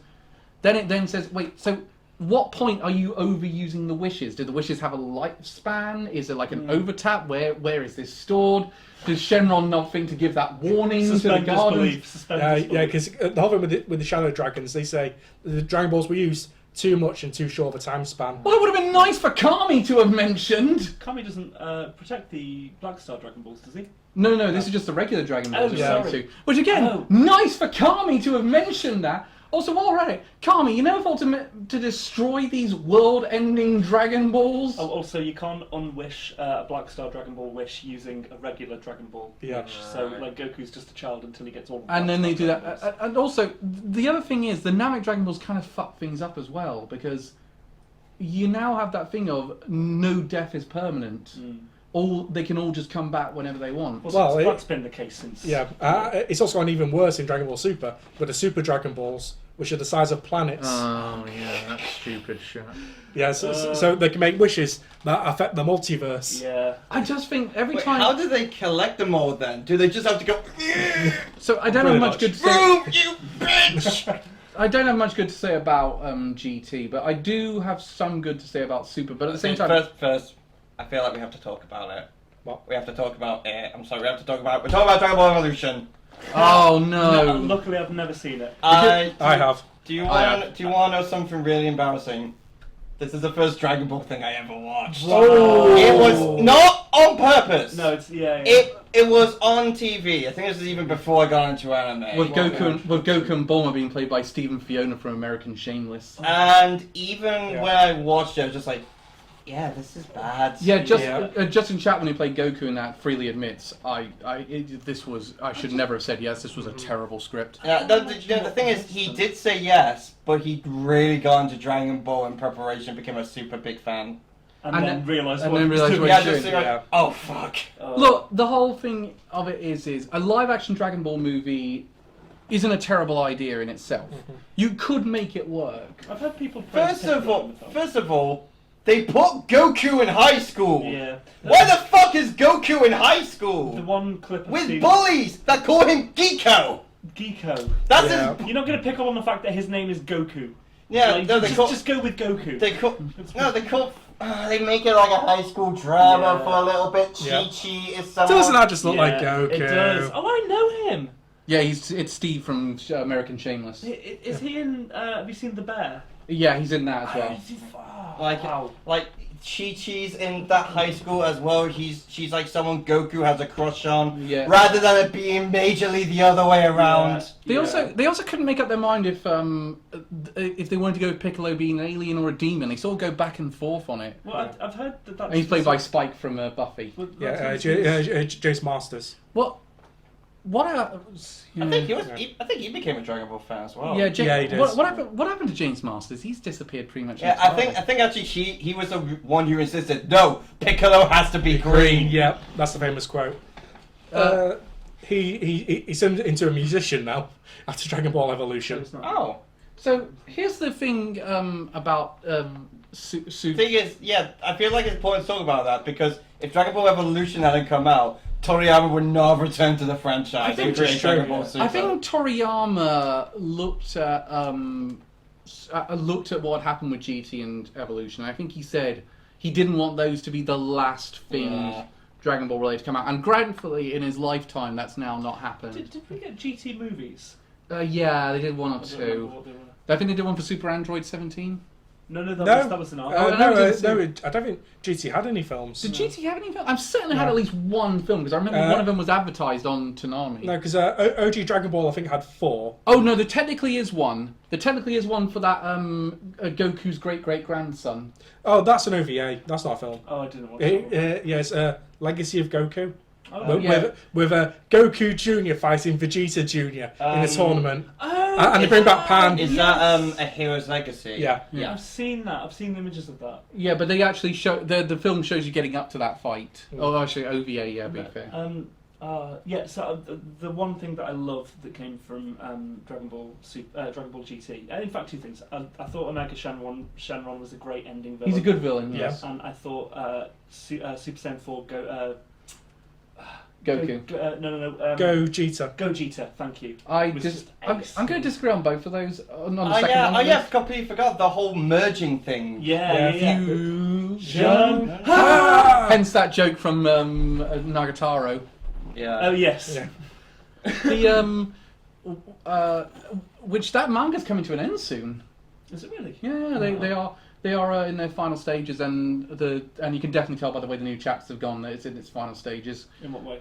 then it then says, wait, so what point are you overusing the wishes? Do the wishes have a lifespan? Is it like an overtap? Where is this stored? Does Shenron not think to give that warning to the Suspend Guardians? disbelief. Suspend disbelief. Yeah, because the whole thing with the Shadow Dragons, they say the Dragon Balls were used too much in too short of a time span. Well, it would have been nice for Kami to have mentioned. Kami doesn't protect the Black Star Dragon Balls, does he? No, this is just the regular Dragon Balls. Oh, you're sorry. referring to. Which again, Oh. nice for Kami to have mentioned that. Also, while we're at it, Kami, you never thought to destroy these world-ending Dragon Balls? Oh, also, you can't unwish a Black Star Dragon Ball wish using a regular Dragon Ball Yeah. wish. So, like, Goku's just a child until he gets all of the And then Black they do Star that. Dragon Balls. And also, the other thing is, the Namek Dragon Balls kind of fuck things up as well, because you now have that thing of no death is permanent. They can all just come back whenever they want. Well, that's been the case since. Yeah, it's also gone even worse in Dragon Ball Super with the Super Dragon Balls, which are the size of planets. Oh, yeah, that's stupid shit. Yeah, so they can make wishes that affect the multiverse. Yeah. I just think every Wait, time... how do they collect them all then? Do they just have to go? So I don't Pretty have much much. good to say... Boom, you bitch! I don't have much good to say about GT, but I do have some good to say about Super. But at the same time, First, I feel like we have to talk about it. What? We have to talk about it. I'm sorry, we have to talk about. We're talking about Dragon Ball Evolution. oh No, no! luckily, I've never seen it. I have. Do you I want? Do you want to know something really embarrassing? This is the first Dragon Ball thing I ever watched. Oh. It was not on purpose. No, it's yeah. It was on TV. I think this was even before I got into anime. With Goku and Bulma being played by Stephen Fiona from American Shameless. And even Yeah. when I watched it, I was just like, yeah, this is bad. Yeah, Yeah. Justin Chapman, who played Goku in that, freely admits, I should never have said yes. This was a terrible script. Yeah, the thing is, he did say yes, but he really got into Dragon Ball in preparation, became a super big fan. and then realise and what then he was realise doing. what Yeah, he's just doing. like, Yeah. oh fuck. Look, the whole thing of it is a live-action Dragon Ball movie isn't a terrible idea in itself. You could make it work. I've heard people praise First of all, they put Goku in high school. yeah. Why the fuck is Goku in high The school? one clip I've With seen, bullies that call him Geeko. Geeko. That's Yeah. his. You're not going to pick up on the fact that his name is Goku. Yeah, Like, no, just go with Goku. They make it like a high school drama Yeah. for a little bit. Yeah. Chi-Chi is someone. Doesn't that just look like Yeah, Goku? It does. Oh, I know him. Yeah, it's Steve from American Shameless. Is he in? Have you seen The Bear? Yeah, he's in that as well. Is he- oh, Like, wow. like Chi-Chi's in that high school as well. She's like someone Goku has a crush on. Yeah. Rather than it being majorly the other way around. They Yeah. also couldn't make up their mind if they wanted to go with Piccolo being an alien or a demon. They sort of go back and forth on it. Well, I've heard that that's. And he's played by Spike from Buffy. Well, Yeah, that's- Jace Masters. What I think he became a Dragon Ball fan as well. Yeah, he does. what happened to James Masters? He's disappeared pretty much. Yeah, I think actually he was the one who insisted. No, Piccolo has to be green. Yeah, that's the famous quote. He's into a musician now after Dragon Ball Evolution. It's not. Oh, So here's the thing about thing is, yeah, I feel like it's important to talk about that because if Dragon Ball Evolution hadn't come out, Toriyama would not have returned to the franchise. I think and create it's Dragon true, Ball yeah. Super. I think Toriyama looked at what happened with GT and Evolution. I think he said he didn't want those to be the last thing Yeah. Dragon Ball related to come out. And gratefully, in his lifetime, that's now not happened. Did we get GT movies? Yeah, they did one or I don't remember two. what they were. I think they did one for Super Android 17. No, No, that was an art. Oh, no, no, it didn't I don't think GT had any films. Did GT have any film? I'm certain they had No. at least one film because I remember one of them was advertised on Toonami. No, because OG Dragon Ball I think had 4. Oh no, there technically is one. There technically is one for that Goku's great grandson. Oh, that's an OVA. That's not a film. Oh, I didn't watch it. Yes, Legacy of Goku. Oh, yeah. With Goku Jr. fighting Vegeta Jr. in a tournament. Oh, And they bring back Pan. Is that a Hero's Legacy? Yeah. Yeah, I've seen that. I've seen images of that. Yeah, but they actually show the film shows you getting up to that fight. Oh, actually OVA, yeah, be fair. Yeah. So the one thing that I love that came from Dragon Ball GT. In fact, two things. I thought Omega Shenron was a great ending villain. He's a good villain. Yeah. Yes. And I thought Super Saiyan 4 Goku. no. Gogeta. Thank you. I'm was just ace. going to disagree on both of those. On the Oh second yeah, one. completely forgot the whole merging thing. Yeah. Fusion. Ah! Hence that joke from Nagatoro. Yeah. Oh yes. Yeah. The which that manga's coming to an end soon. Is it really? Yeah, they are in their final stages, and you can definitely tell by the way the new chapters have gone that it's in its final stages. In what way?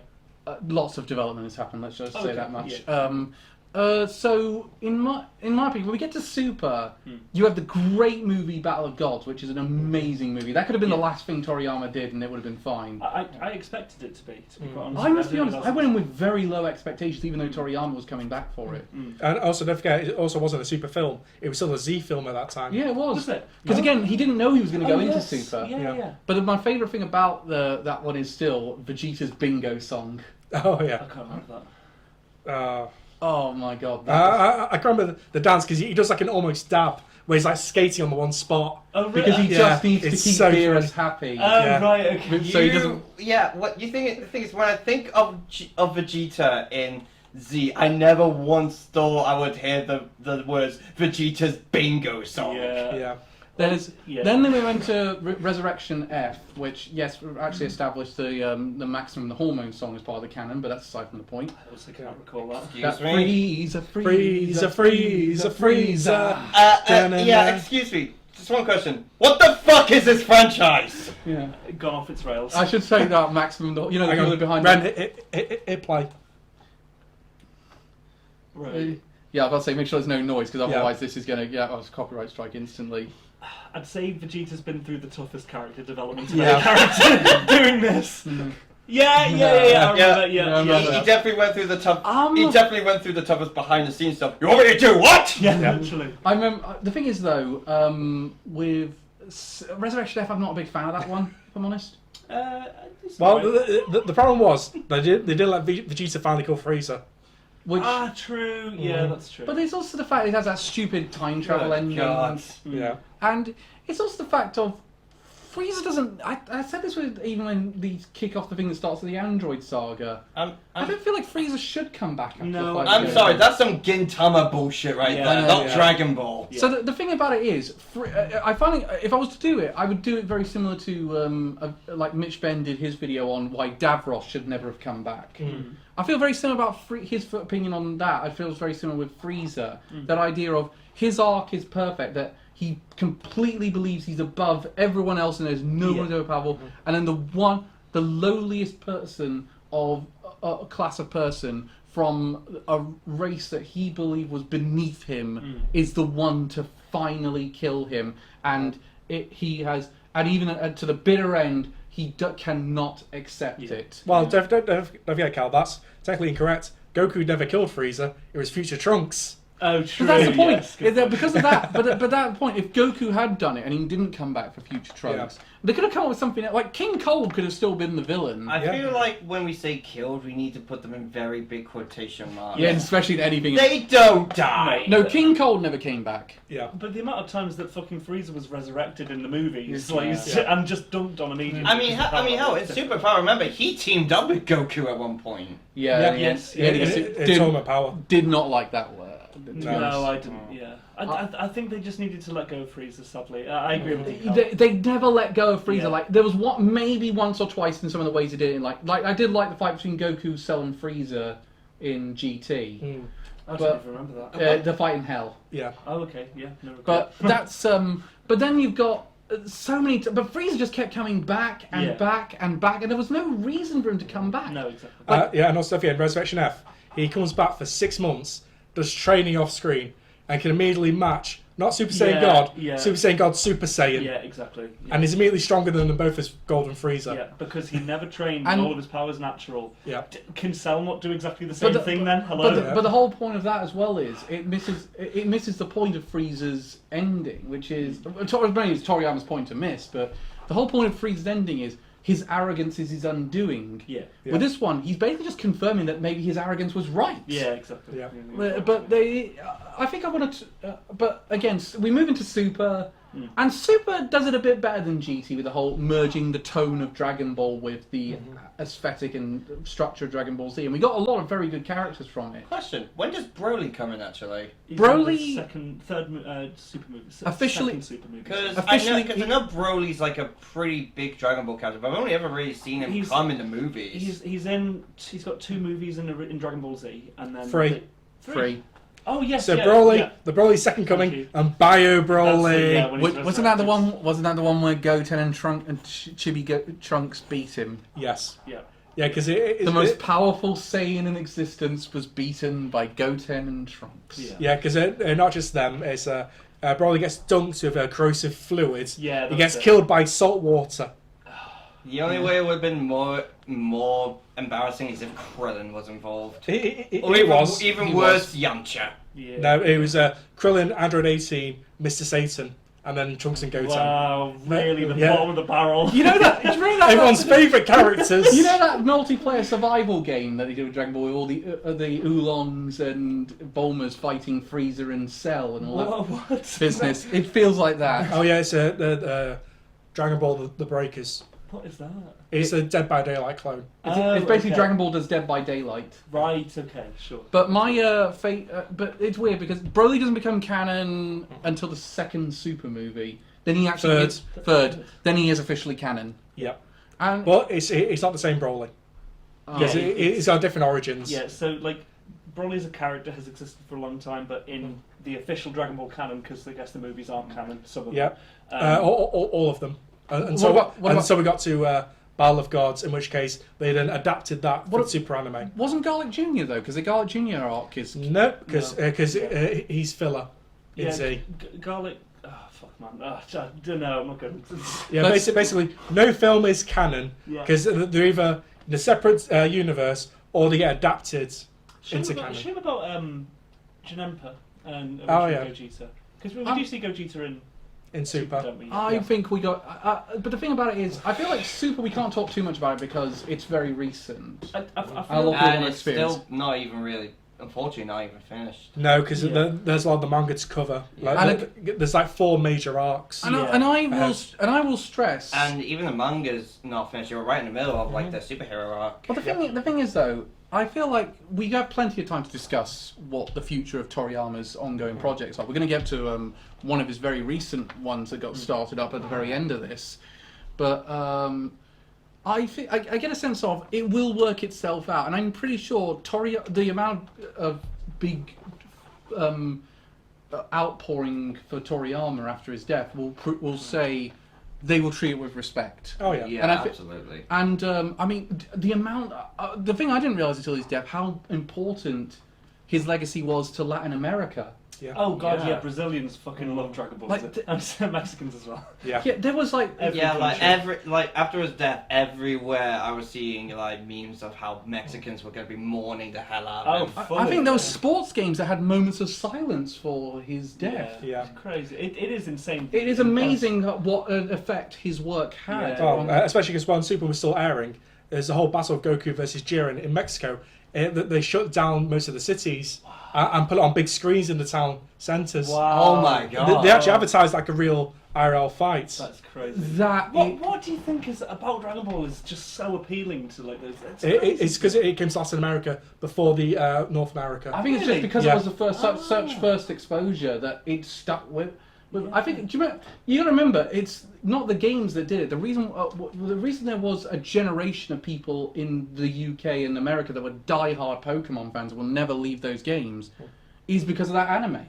Lots of development has happened. Let's just say Okay, that much. yeah. So in my opinion, when we get to Super, you have the great movie Battle of Gods, which is an amazing movie. That could have been the last thing Toriyama did, and it would have been fine. I expected it to be quite honest. I must be didn't honest. I realise went in with very low expectations, even though Toriyama was coming back for it. And also, don't forget, it also wasn't a Super film. It was still a Z film at that time. Yeah, it was. Was it? Because again, he didn't know he was going to go Oh, into yes. Super. Yeah. But my favourite thing about that one is still Vegeta's bingo song. Oh, I yeah. can't remember that. Oh my god. I can't remember the dance because he does like an almost dab where he's like skating on the one spot. Oh, really? Because he Yeah, just needs to it's keep so Beerus happy. Yeah. Right, okay. So he doesn't. Yeah. What you think? The thing is, when I think of Vegeta in Z, I never once thought I would hear the words Vegeta's bingo song. Yeah. Then we went to Resurrection F, which actually established the maximum the hormone song as part of the canon, but that's aside from the point. I also can't recall that. Excuse me. Freezer. Yeah. Excuse me. Just one question. What the fuck is this franchise? Yeah. Gone off its rails. I should say that maximum. The Hang on, behind. Ren, hit play. Right. Yeah, I've got to say, make sure there's no noise because otherwise this is going to it's copyright strike instantly. I'd say Vegeta's been through the toughest character development of Yeah. any character doing this. Yeah, I remember, He Yeah. definitely went through the tough. Um, He definitely went through the toughest behind the scenes stuff. You want me to do what? Yeah, literally. I remember the thing is though, with Resurrection F, I'm not a big fan of that one, if I'm honest. Well, the problem was they didn't let Vegeta finally kill Frieza. Which, true. Yeah, that's true. but there's also the fact it has that stupid time travel Good ending. God. Yeah. And it's also the fact of Frieza doesn't. I said this even when they kick off the thing that starts with the Android saga. I don't feel like Frieza should come back. After No, the fight I'm with sorry, Goku. that's some Gintama bullshit right Yeah, there, I know, not yeah. Dragon Ball. Yeah. So the thing about it is, I find if I was to do it, I would do it very similar to like Mitch Ben did his video on why Davros should never have come back. I feel very similar about his opinion on that. I feel it's very similar with Frieza. That idea of his arc is perfect, that he completely believes he's above everyone else and there's no one so powerful. And then the lowliest person of a class of person from a race that he believed was beneath him is the one to finally kill him. And he has, and even to the bitter end, he cannot accept it. Well, don't forget, Cal, that's technically incorrect. Goku never killed Frieza. It was future Trunks. Oh, true. But that's the point. Yes, good point. Because of that, but that point, if Goku had done it and he didn't come back for future Trunks, they could have come up with something like King Cold could have still been the villain. I feel like when we say killed, we need to put them in very big quotation marks. Yeah, especially in anything. They don't die! No, King Cold never came back. Yeah. But the amount of times that fucking Frieza was resurrected in the movies, like, Yeah. and just dunked on immediately. I mean, hell, it's superpower. Remember, he teamed up with Goku at one point. Yeah, yes, It's Ultimate Power. Did not like that word. No, I didn't. Yeah, I think they just needed to let go of Frieza. Sadly, I agree with you. They never let go of Frieza. Yeah. Like there was maybe once or twice in some of the ways he did it. Like I did like the fight between Goku, Cell, and Frieza in GT. I But, don't even remember that. The fight in Hell. Yeah. Oh, okay, yeah, no regret. But that's But then you've got so many. But Frieza just kept coming back and back and back, and there was no reason for him to come back. No, exactly. And also, in Resurrection F, he comes back for 6 months, does training off screen, and can immediately match not Super Saiyan God, Super Saiyan God Super Saiyan. Yeah, exactly. Yeah. And he's immediately stronger than them both as Golden Frieza. Yeah, because he never trained And- all of his powers natural. Yeah. Can Cell not do exactly the same thing then? Hello? But the whole point of that as well is it misses the point of Frieza's ending, which is maybe it's Toriyama's point to miss, but the whole point of Frieza's ending is his arrogance is his undoing. Yeah. With this one, he's basically just confirming that maybe his arrogance was right. Yeah, exactly. Yeah. But I think I want to. But again, we move into Super, and Super does it a bit better than GT with the whole merging the tone of Dragon Ball with the aesthetic and structure of Dragon Ball Z, and we got a lot of very good characters from it. Question: when does Broly come in actually? He's Broly- in the third super movie. Officially- Second super movie. Because Officially, I know Broly's like a pretty big Dragon Ball character, but I've only ever really seen him come in the movies. He's got 2 movies in Dragon Ball Z, and then 3. Free. Oh yes. So yeah, Broly, yeah. the Broly's second Thank coming, you. and Bio That's it, Broly. yeah, when he's Wasn't that the resurrected. one? Wasn't that the one where Goten and Chibi Trunks beat him? Yes. Yeah. Yeah, because The most powerful Saiyan in existence was beaten by Goten and Trunks. Yeah. Yeah, because not just them. It's Broly gets dunked with corrosive fluid. Yeah, He that's gets it. killed by salt water. The only way it would have been more embarrassing is if Krillin was involved. It Or was. even He worse, Yamcha. Yeah. No, it was Krillin, Android 18, Mr. Satan, and then Trunks and Goten. Wow, really the Yeah. bottom of the barrel. You know that? Do you remember that? Everyone's favourite characters. You know that multiplayer survival game that they did with Dragon Ball, with all the Oolongs and Bulmas fighting Frieza and Cell and all that What? business? It feels like that. Oh yeah, it's Dragon Ball the Breakers. What is that? It's a Dead by Daylight clone. It's basically okay. Dragon Ball does Dead by Daylight. Right. Okay. Sure. But my but it's weird because Broly doesn't become canon until the second Super movie. Then he actually Third. gets third. Then he is officially canon. Yeah. And But it's not the same Broly. Because it's got different origins. Yeah. So like, Broly as a character has existed for a long time, but in the official Dragon Ball canon, because I guess the movies aren't canon. Some of them. Yeah. All of them. And so we got to Battle of Gods, in which case they then adapted that for Super Anime. wasn't Garlic Jr. though? Because the Garlic Jr. arc is No, because he's filler in Yeah. Z. Garlic. Oh fuck, man. I don't know. I'm not good. Yeah, Let's- basically, no film is canon Yeah. because they're either in a separate universe or they get adapted into canon. Shame about Janempa and Oh, yeah. Gogeta, because we Um, do see Gogeta in in Super. don't we? I think we got, but the thing about it is, I feel like Super we can't talk too much about it because it's very recent. I A feel lot And of people it's experience. still not even really, unfortunately, not even finished. No, because Yeah. there's a lot of the manga to cover. Yeah. Like, there's like 4 major arcs. And, Yeah. I will stress. And even the manga's not finished. You're right in the middle of like the superhero arc. Well, the thing is though, I feel like we got plenty of time to discuss what the future of Toriyama's ongoing projects are. We're going to get to one of his very recent ones that got started up at the very end of this, but I get a sense of it will work itself out, and I'm pretty sure the amount of big outpouring for Toriyama after his death will say they will treat it with respect. Oh yeah. Yeah, And absolutely. And I mean, the amount, the thing I didn't realize until his death, how important his legacy was to Latin America. Yeah. Oh god, Yeah. yeah, Brazilians fucking love Dragon Ball. Like, And Mexicans as well. Yeah. Yeah, there was like, Yeah, country. like after his death, everywhere I was seeing like memes of how Mexicans were going to be mourning the hell out of him. Oh, I think there was fully. sports games that had moments of silence for his death. Yeah. It's crazy. It is insane. It is amazing what an effect his work had. Yeah. Oh, especially because when Super was still airing, there's a whole battle of Goku versus Jiren in Mexico. They shut down most of the cities and put it on big screens in the town centres. Wow. Oh my god! They actually advertised like a real IRL fight. That's crazy. What do you think is about Dragon Ball is just so appealing to like those? It's because it came to Latin America before the North America. I think it's Really? just because Yeah. it was the first such first exposure that it stuck with. I think do you remember, you got to remember it's not the games that did it. The reason there was a generation of people in the UK and America that were diehard Pokemon fans and will never leave those games is because of that anime.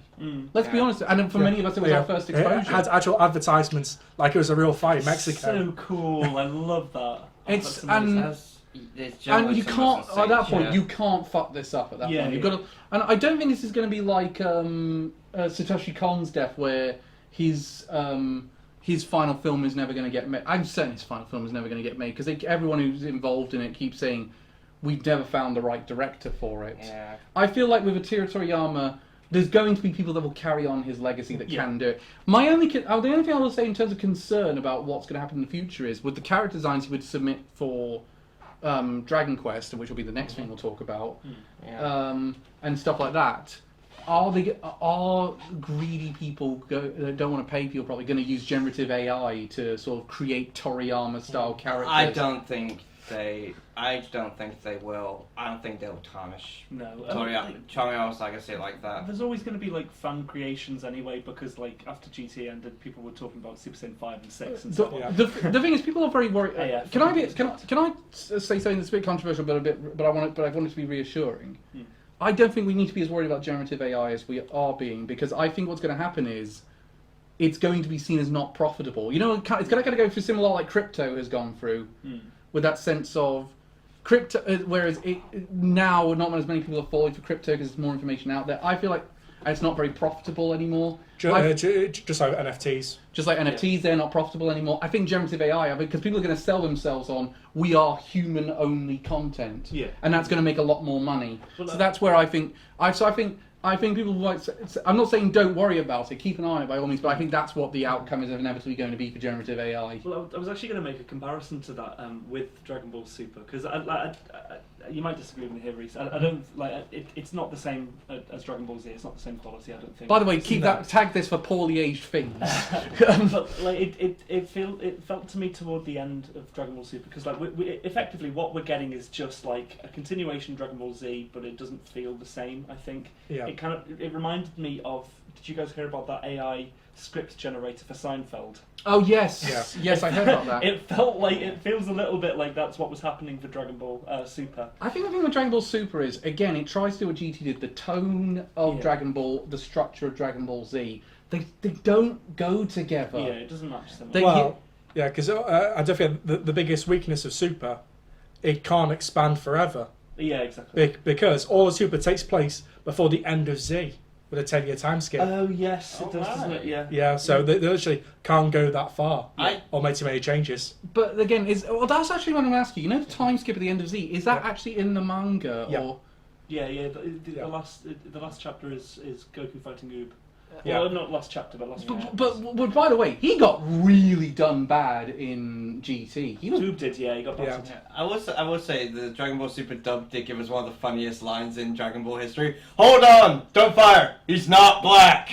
Let's be honest, and for many of us it was our first exposure. It had actual advertisements like it was a real fight in Mexico. So cool. I love that. It's- That's amazing. and- And you can't at that point you can't fuck this up at that Yeah, point. You've yeah. got to, and I don't think this is going to be like Satoshi Kon's death, where his final film is never going to get made. I'm certain his final film is never going to get made because everyone who's involved in it keeps saying we've never found the right director for it. Yeah. I feel like with Akira Toriyama, there's going to be people that will carry on his legacy that Yeah. can do it. The only thing I will say in terms of concern about what's going to happen in the future is with the character designs he would submit for Dragon Quest, which will be the next thing we'll talk about, and stuff like that. Are greedy people that don't want to pay people probably going to use generative AI to sort of create Toriyama style characters? I don't think they will. I don't think they'll tarnish No. Toriyama's legacy like that. There's always going to be like fan creations anyway, because like after GT ended, people were talking about Super Saiyan 5 and 6 and The, so on. the thing is, people are very worried. Yeah, Can I say something that's a bit controversial, but I want it to be reassuring. I don't think we need to be as worried about generative AI as we are being, because I think what's going to happen is it's going to be seen as not profitable. You know, it's going to go through similar like crypto has gone through, with that sense of crypto. Whereas now not as many people are falling for crypto because there's more information out there. I feel like it's not very profitable anymore. Just like NFTs. Just like NFTs, they're not profitable anymore. I think generative AI, because people are going to sell themselves on we are human-only content, Yeah. and that's going to make a lot more money. Well, so that's where I think people might. I'm not saying don't worry about it. Keep an eye on it by all means, but I think that's what the outcome is inevitably going to be for generative AI. Well, I was actually going to make a comparison to that with Dragon Ball Super, because you might disagree with me here, Reese. I don't like it's not the same as Dragon Ball Z. It's not the same quality. I don't think. By the way, tag this for poorly aged things. But like it felt to me toward the end of Dragon Ball Super, because like we effectively what we're getting is just like a continuation of Dragon Ball Z, but it doesn't feel the same. I think. Yeah. It reminded me of. Did you guys hear about that AI script generator for Seinfeld? Oh yes, Yeah. yes, I heard about that. It feels a little bit like that's what was happening for Dragon Ball Super. I think the thing with Dragon Ball Super is, again, it tries to do what GT did. The tone of Yeah. Dragon Ball, the structure of Dragon Ball Z, they don't go together. Yeah, it doesn't match them. Well, yeah, because I don't think the biggest weakness of Super, it can't expand forever. Yeah, exactly. Because all of Super takes place before the end of Z with a 10-year time skip. Oh yes, it does, doesn't it? right. Yeah. Yeah, so they literally can't go that far or make too many changes. But again, that's actually what I'm asking. You know the time skip at the end of Z, is that actually in the manga Yeah. or? Yeah, yeah. The Yeah. last chapter is Goku fighting Oob. Yeah. Well, not last chapter, but last chapter. But by the way, he got really done bad in GT. He was Tube did, yeah, he got battered. Yeah, I will say the Dragon Ball Super dub did give us one of the funniest lines in Dragon Ball history. Hold on! Don't fire! He's not black!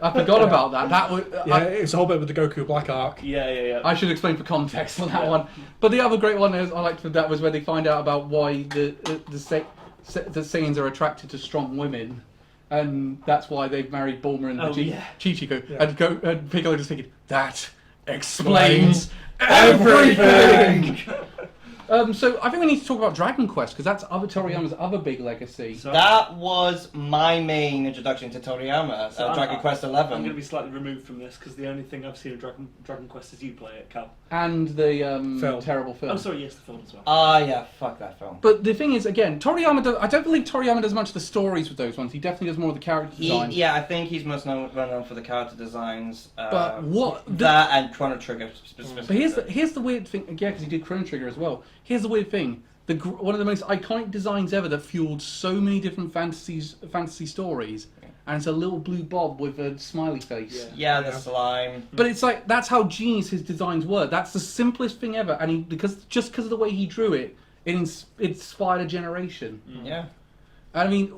I forgot about that. That was It's a whole bit with the Goku Black arc. Yeah. I should explain for context on that one. But the other great one is I liked that was where they find out about why the Saiyans are attracted to strong women, and that's why they've married Bulma and Chichiko. Yeah. And Piccolo just thinking that explains everything. So I think we need to talk about Dragon Quest because that's Toriyama's other big legacy. So That was my main introduction to Toriyama, So Dragon Quest XI. I'm going to be slightly removed from this because the only thing I've seen of Dragon Quest is you play it, Cal. And the Film. terrible film. Oh, sorry, yes, the film as well. Yeah, fuck that film. But the thing is, again, I don't believe Toriyama does much of the stories with those ones. He definitely does more of the character design. Yeah, I think he's most known for the character designs. But what that and Chrono Trigger specifically. But here's the weird thing. Yeah, because he did Chrono Trigger as well. Here's the weird thing. One of the most iconic designs ever that fueled so many different fantasy stories, and it's a little blue blob with a smiley face. Yeah, the slime. But it's like that's how genius his designs were. That's the simplest thing ever, and because of the way he drew it, it inspired a generation. Yeah. I mean,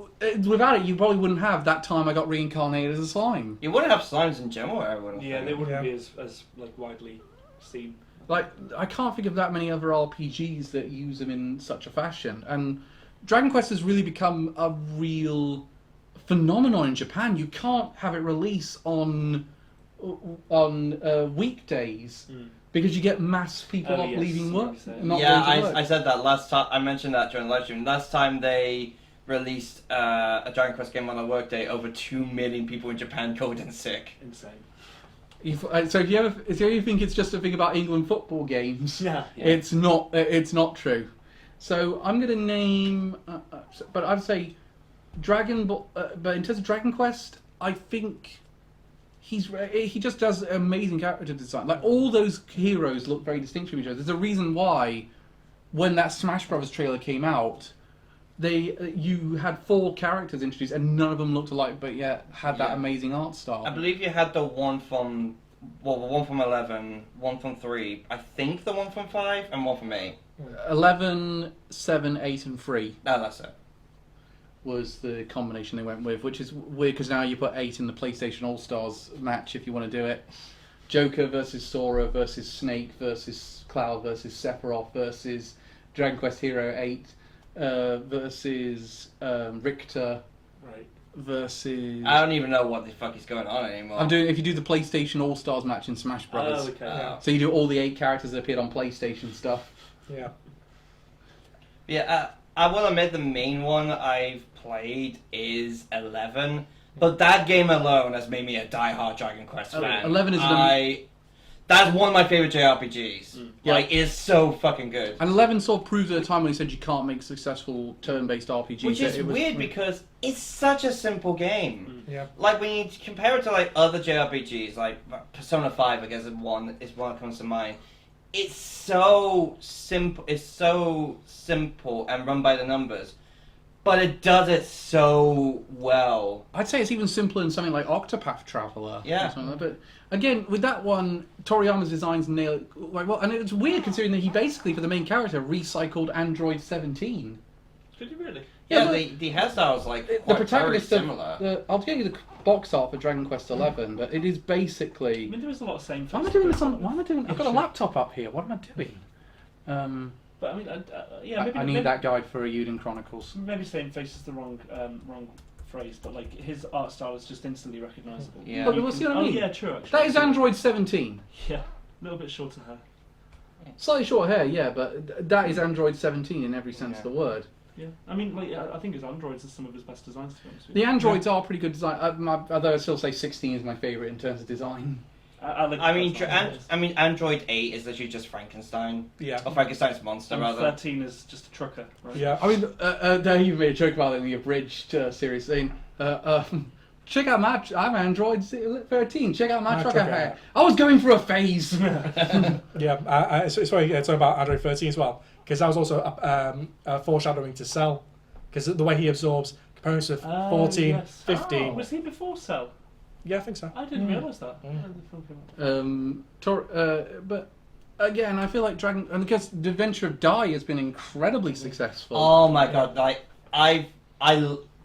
without it, you probably wouldn't have that time I got reincarnated as a slime. You wouldn't have slimes in general, I wouldn't Yeah, think. they wouldn't be as like widely seen. Like, I can't think of that many other RPGs that use them in such a fashion. And Dragon Quest has really become a real phenomenon in Japan. You can't have it release on weekdays because you get mass people not leaving work. Not Yeah, going to work. I said that last time. I mentioned that during the live stream. Last time they released a Dragon Quest game on a workday, over 2 million people in Japan called in sick. Insane. So if you ever think it's just a thing about England football games, Yeah. it's not. It's not true. So I'm going to name, but I'd say Dragon Ball. But in terms of Dragon Quest, I think he just does amazing character design. Like all those heroes look very distinct from each other. There's a reason why, when that Smash Brothers trailer came out, you had 4 characters introduced and none of them looked alike, but yet had that amazing art style. I believe you had the one from 11, one from 3, I think the one from 5, and one from 8. 11, 7, 8, and 3 No, that's it. was the combination they went with, which is weird because now you put 8 in the PlayStation All Stars match if you want to do it. Joker versus Sora versus Snake versus Cloud versus Sephiroth versus Dragon Quest Hero 8. Versus Richter Right. versus. I don't even know what the fuck is going on anymore. I'm doing if you do the PlayStation All Stars match in Smash Brothers. Oh, okay. So you do all the 8 characters that appeared on PlayStation stuff. Yeah. Yeah, I will admit the main one I've played is 11, but that game alone has made me a die-hard Dragon Quest fan. 11 is That's one of my favorite JRPGs. Yeah. Like, it's so fucking good. And 11 sort of proved at the time when he said you can't make successful turn-based RPGs. Which is it was, weird because it's such a simple game. Yeah. Like when you compare it to like other JRPGs, like Persona 5, I guess is one that comes to mind. It's so simple. It's so simple and run by the numbers, but it does it so well. I'd say it's even simpler than something like Octopath Traveler. Yeah. Or something like that. But again, with that one, Toriyama's designs nail it like well, and it's weird considering that he basically, for the main character, recycled Android 17. Did you really? Yeah, but the hairstyle's like the quite very protagonist similar. I'll get you the box art for Dragon Quest 11, but it is I basically. mean, there is a lot of same. Why am I doing this on? Why am I doing? I've got a laptop up here. What am I doing? But I mean, yeah, maybe I need that guide for Euden Chronicles. Maybe saying face is the wrong phrase, but like his art style is just instantly recognisable. Yeah. But we'll see what I mean. Oh yeah, true. Actually, That is Android 17. Yeah, a little bit shorter hair. Slightly short hair, yeah, but that is Android 17 in every sense of the word. Yeah, I mean, like I think his androids are some of his best designs. To be honest with The you. androids are pretty good design. Although I still say 16 is my favourite in terms of design. I like I mean, the design. Android 8 is literally just Frankenstein. Yeah. Or Frankenstein's monster, And rather. 13 is just a trucker, right? Yeah. I mean, they even made a joke about it in the abridged series saying, check out I'm Android 13, check out my trucker trucker hair. hair. I was going through a phase. Yeah, it's funny talking about Android 13 as well, because that was also foreshadowing to Cell, because the way he absorbs opponents of 14, yes. 15. Oh, was he before Cell? Yeah, I think so. I didn't realise that. But again, I feel like Dragon, and because the Adventure of Dai has been incredibly successful. Oh my god! Like I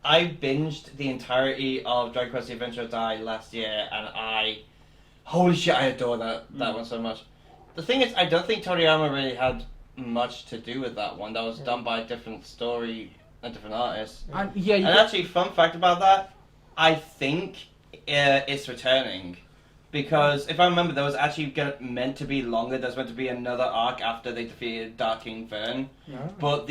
binged the entirety of Dragon Quest: The Adventure of Dai last year, and holy shit, I adore that one so much. The thing is, I don't think Toriyama really had much to do with that one. That was done by a different story, a different artist. And Actually, fun fact about that, I think it's returning. Because if I remember, there was actually meant to be longer. There's meant to be another arc after they defeated Dark King Vern. No. But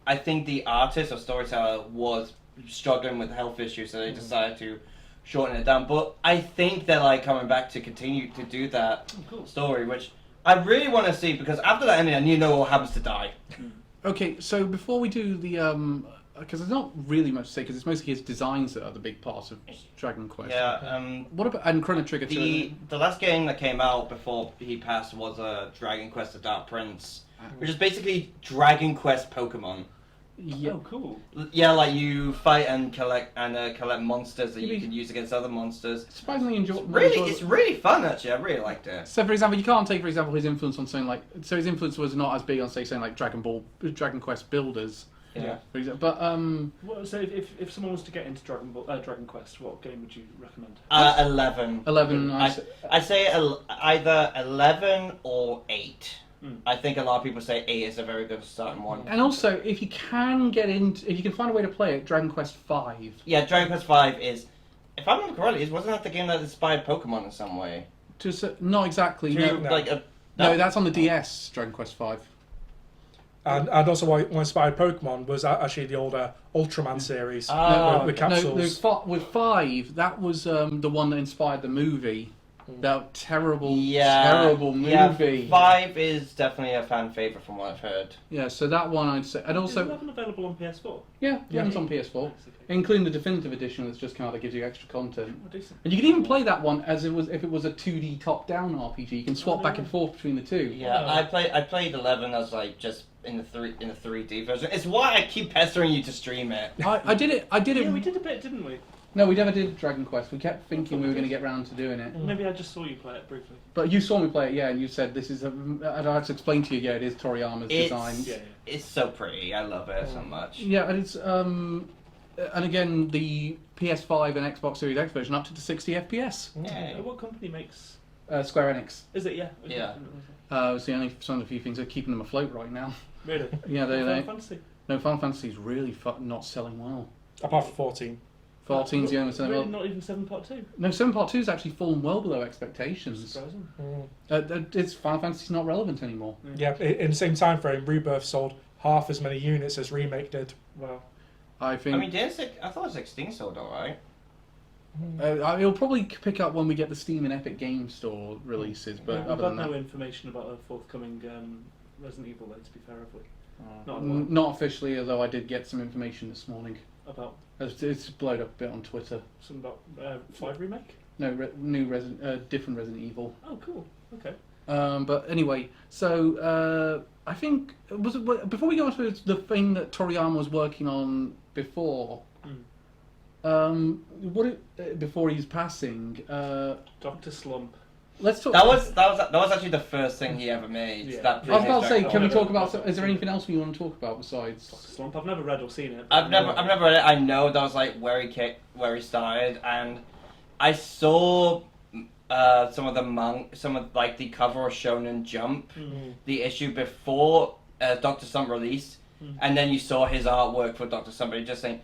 I think the artist or storyteller was struggling with health issues, so they decided to shorten it down. But I think they're like coming back to continue to do that story, which I really want to see, because after that ending, you know what happens to Dai. Okay, so before we do the because there's not really much to say, because it's mostly his designs that are the big part of Dragon Quest. Yeah. What about and Chrono Trigger too? The last game that came out before he passed was Dragon Quest: The Dark Prince, which is basically Dragon Quest Pokemon. Yeah. Oh, cool. Yeah, like you fight and collect monsters that you can use against other monsters. Surprisingly enjoyable. It's really fun actually. I really liked it. So, for example, you can't take, for example, his influence on something like. So his influence was not as big on, say, something like Dragon Quest Builders. Yeah. For example, but Well, so if someone was to get into Dragon Quest, what game would you recommend? 11. 11. I say either 11 or 8. I think a lot of people say 8 is a very good starting one. And also, if you can find a way to play it, Dragon Quest 5. Yeah, Dragon Quest 5 is, if I remember correctly, wasn't that the game that inspired Pokemon in some way? Not exactly. No. No, that's on the DS. Dragon Quest 5. And also, what inspired Pokemon was actually the older Ultraman series with capsules. No, with 5, that was the one that inspired the movie. That terrible movie. Yeah, 5 is definitely a fan favourite from what I've heard. Yeah, so that one I'd say. And also, is 11 available on PS4? Yeah, it's on PS4. Nice, okay. Including the definitive edition that's just come out that gives you extra content. Oh, decent. And you can even play that one as if it was a 2D top-down RPG. You can swap back and forth between the two. Yeah, I played 11 as like just in the 3D version. It's why I keep pestering you to stream it. I did it. Yeah, we did a bit, didn't we? No, we never did Dragon Quest. We kept thinking we were going to get round to doing it. Maybe I just saw you play it briefly. But you saw me play it, yeah, and you said this is and I had to explain to you, yeah, it is Toriyama's design. It's so pretty. I love it so much. Yeah, and it's and again the PS5 and Xbox Series X version up to the 60 FPS. Yeah. What company makes? Square Enix. Is it? Yeah. Yeah. It's the only some of the few things that are keeping them afloat right now. Really? Yeah, Final Fantasy. No, Final Fantasy's really not selling well. Apart from 14. 14's the only selling well. Not even 7 Part 2? No, 7 Part 2's actually fallen well below expectations. Surprising. It's Final Fantasy's not relevant anymore. Yeah, in the same time frame, Rebirth sold half as many units as Remake did. Wow. I think. I mean, I thought 16 sold alright. It'll probably pick up when we get the Steam and Epic Game Store releases, but we've other got than no that, information about a forthcoming Resident Evil, though, to be fair, have we? not officially. Although I did get some information this morning. About? It's blowed up a bit on Twitter. Something about 5 remake? No, different Resident Evil. Oh, cool. Okay. But anyway, so I think before we go on to the thing that Toriyama was working on before. Before he's passing, Dr. Slump. let's talk. That was actually the first thing he ever made. Yeah. That I was about to say, can we Dragon talk Ball. about? Is there anything else we want to talk about besides? Dr. Slump. I've never read or seen it. I've never read it. I know that was like where he started, and I saw some of the cover of Shonen Jump, the issue before Dr. Slump released, and then you saw his artwork for Dr. Slump, and just saying,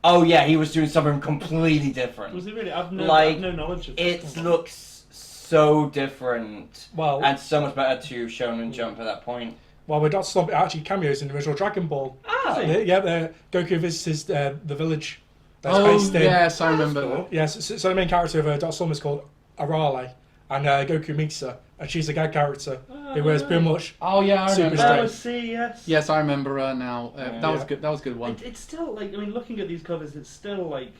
oh yeah, he was doing something completely different. Was he really? I've no knowledge of it. it. It looks so different, Well, and so much better to Shonen Jump at that point. well, with Dr. Slump, it actually cameos in the original Dragon Ball. Ah, Goku visits the village. That's Oh based in. yes, I remember. Yes, so the main character of Dr. Slump is called Arale, and Goku meets her, and she's a gag character who wears pretty much. Oh yeah, I Super remember. straight. Yes. Yes, I remember her now. That was good. That was a good one. It's still like, I mean, looking at these covers, it's still like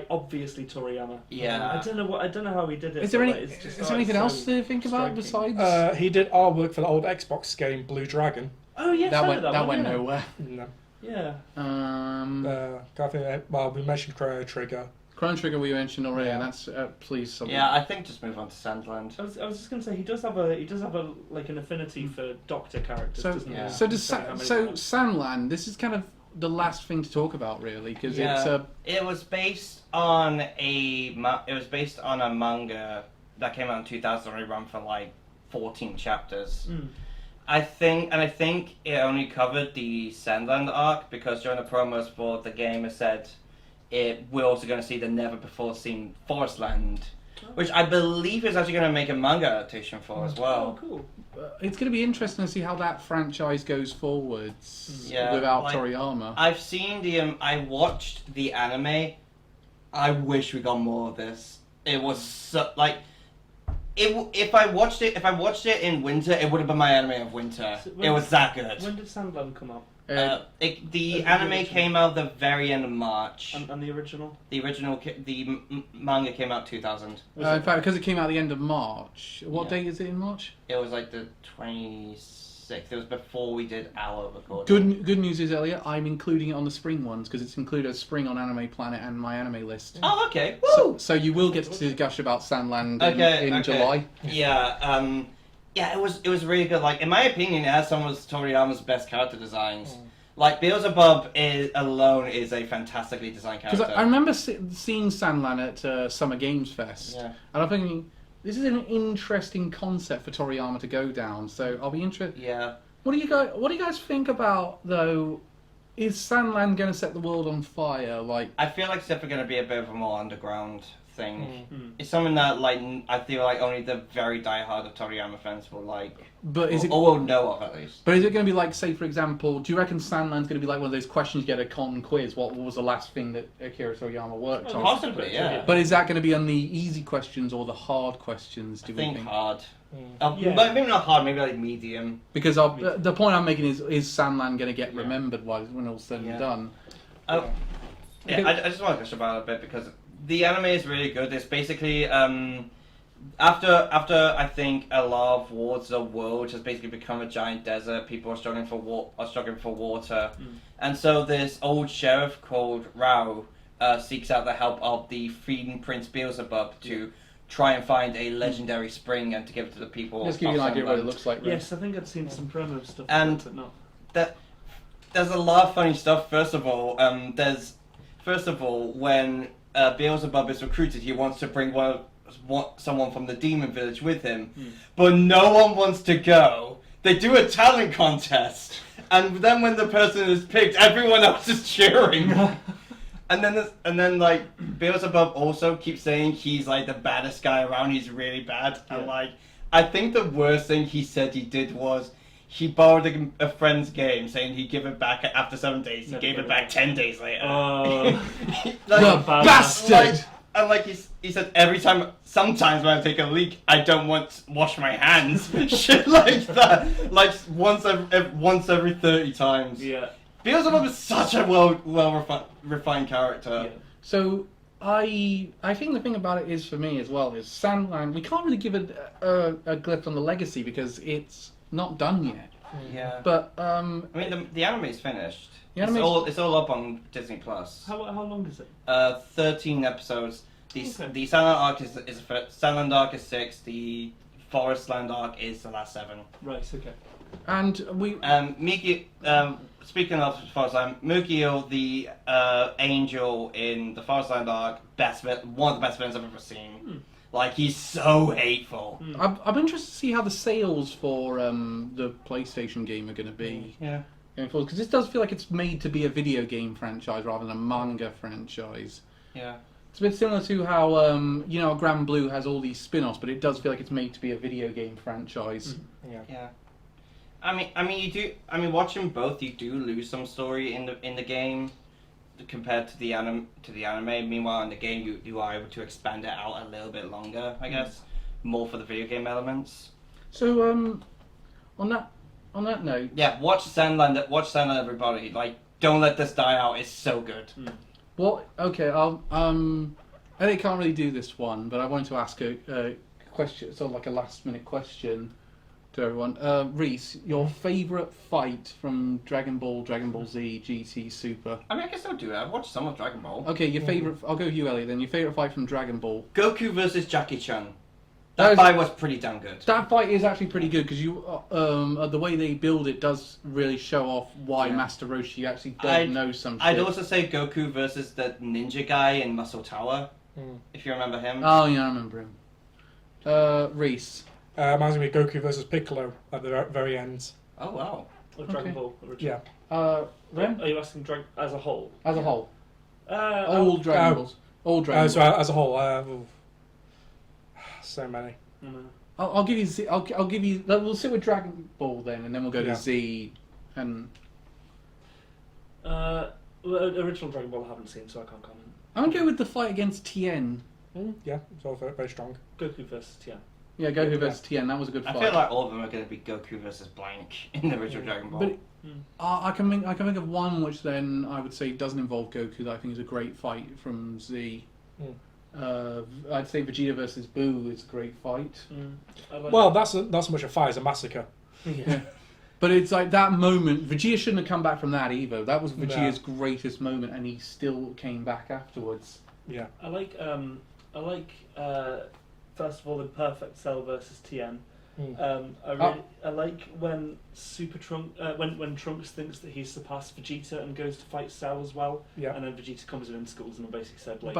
obviously Toriyama. Yeah. I don't know how he did it. Is there but, any? like, it's just, Is there anything else to think about striking. besides? He did artwork for the old Xbox game Blue Dragon. Oh yes, that I went know that one, went yeah. nowhere. No. Yeah. Well, we mentioned Chrono Trigger. Chrono Trigger we mentioned already, and that's please. Something. Yeah, I think just move on to Sandland. I was just gonna say he does have a like an affinity for Doctor characters. So doesn't he? yeah. so does How many so more? Sandland. This is kind of the last thing to talk about, really, because It was based on a manga that came out in 2000 and run for like 14 chapters. I think it only covered the Sandland arc because during the promos for the game it said we're also going to see the never before seen Forest Land, which I believe is actually going to make a manga adaptation for as well. Oh, cool. it's going to be interesting to see how that franchise goes forwards without Toriyama. I've seen I watched the anime. I wish we got more of this. It was so, like. If I watched it in winter, it would have been my anime of winter. So it was that good. When did Sandland come out? The anime came out the very end of March. And the original? The manga came out 2000. In fact, because it came out at the end of March. What date is it in March? It was like the 26th. It was before we did our recording. Good news is, Elliot, I'm including it on the spring ones because it's included as spring on Anime Planet and my anime list. Oh, okay. Woo! So you will get to gush about Sandland in July. Yeah. Yeah. It was really good. Like in my opinion, it has some of Toriyama's best character designs. Like Beelzebub alone is a fantastically designed character. Because I remember seeing Sandland at Summer Games Fest, and I'm thinking, this is an interesting concept for Toriyama to go down. So I'll be interested. Yeah. What do you guys think about though? Is Sandland going to set the world on fire? Like I feel like it's definitely going to be a bit of a more underground thing. It's something that like I feel like only the very diehard of Toriyama fans will like. But is or will know of at least. But is it going to be like, say, for example, do you reckon Sandland's going to be like one of those questions you get a con quiz? What was the last thing that Akira Toriyama worked on? Possibly, yeah. But is that going to be on the easy questions or the hard questions? Do I we think think hard. Yeah. Maybe not hard. Maybe like medium. Because the point I'm making is Sandland going to get remembered when all's said and done? I just want to gush about it a bit because the anime is really good. It's basically after I think a lot of wars, the world has basically become a giant desert. People are struggling for water, and so this old sheriff called Rao seeks out the help of the Freedom Prince Beelzebub to try and find a legendary spring and to give it to the people. Just give you an idea of what it looks like. Right? Yes, I think I'd seen some promo stuff, and but not. There's a lot of funny stuff. First of all, when Beelzebub is recruited, he wants to bring someone from the demon village with him, but no one wants to go. They do a talent contest, and then when the person is picked, everyone else is cheering. and then like Beelzebub also keeps saying he's like the baddest guy around. He's really bad, and like I think the worst thing he said he did was he borrowed a friend's game, saying he'd give it back after 7 days. He gave it back 10 days later. The bastard! He said sometimes when I take a leak, I don't want to wash my hands. Shit like that. Like once every 30 times. Yeah. Beelzebub is such a well refined character. Yeah. So I think the thing about it is for me as well is Sandland. We can't really give it a glyph on the legacy because it's not done yet. Yeah. But I mean the anime's finished. The anime's... It's all up on Disney Plus. How long is it? 13 episodes. The Sandland arc is 6. The Forest Land arc is the last 7. Right. Okay. And we Miki. Speaking of Forest Land, Mukio, the angel in the Forest Land arc, one of the best villains I've ever seen. Like he's so hateful. I'm interested to see how the sales for the PlayStation game are going to be. Yeah. Going forward, because this does feel like it's made to be a video game franchise rather than a manga franchise. Yeah. It's a bit similar to how Grand Blue has all these spin-offs, but it does feel like it's made to be a video game franchise. Yeah. I mean, watching both, you do lose some story in the game compared to the anime. Meanwhile, in the game, you are able to expand it out a little bit longer, I guess, more for the video game elements. So, on that note, watch Sandland, everybody. Like, don't let this die out. It's so good. What? Okay, I can't really do this one, but I wanted to ask a question, sort of like a last-minute question. to everyone. Reese, your favourite fight from Dragon Ball Z, GT, Super? I mean, I guess I'll do it. I've watched some of Dragon Ball. Okay, your favourite... I'll go with you, Elliot, then. Your favourite fight from Dragon Ball? Goku versus Jackie Chan. That fight was pretty damn good. That fight is actually pretty good, because the way they build it does really show off why Master Roshi actually does know some shit. I'd also say Goku versus the ninja guy in Muscle Tower, if you remember him. Oh, yeah, I remember him. Reese. Reminds me of Goku versus Piccolo at the very end. Oh, wow. Dragon Ball original. Yeah. Ren? Are you asking as a whole? As a whole. All Dragon Balls. All Dragon Balls. So as a whole, so many. I'll give you Z. I'll give you. We'll sit with Dragon Ball then, and then we'll go to Z. And original Dragon Ball I haven't seen, so I can't comment. I'm gonna go with the fight against Tien. Yeah, it's all very, very strong. Goku versus Tien. Yeah, Goku versus Tien. That was a good fight. I feel like all of them are going to be Goku versus blank in the original Dragon Ball. But I can think of one which then I would say doesn't involve Goku that I think is a great fight from Z. I'd say Vegeta versus Boo is a great fight. Well, that's not so much a fight as a massacre. Yeah. But it's like that moment. Vegeta shouldn't have come back from that either. That was Vegeta's greatest moment, and he still came back afterwards. Yeah. I like first of all, in Perfect Cell versus Tien. I like when when Trunks thinks that he's surpassed Vegeta and goes to fight Cell as well. Yeah. And then Vegeta comes in and schools him and basically said, like,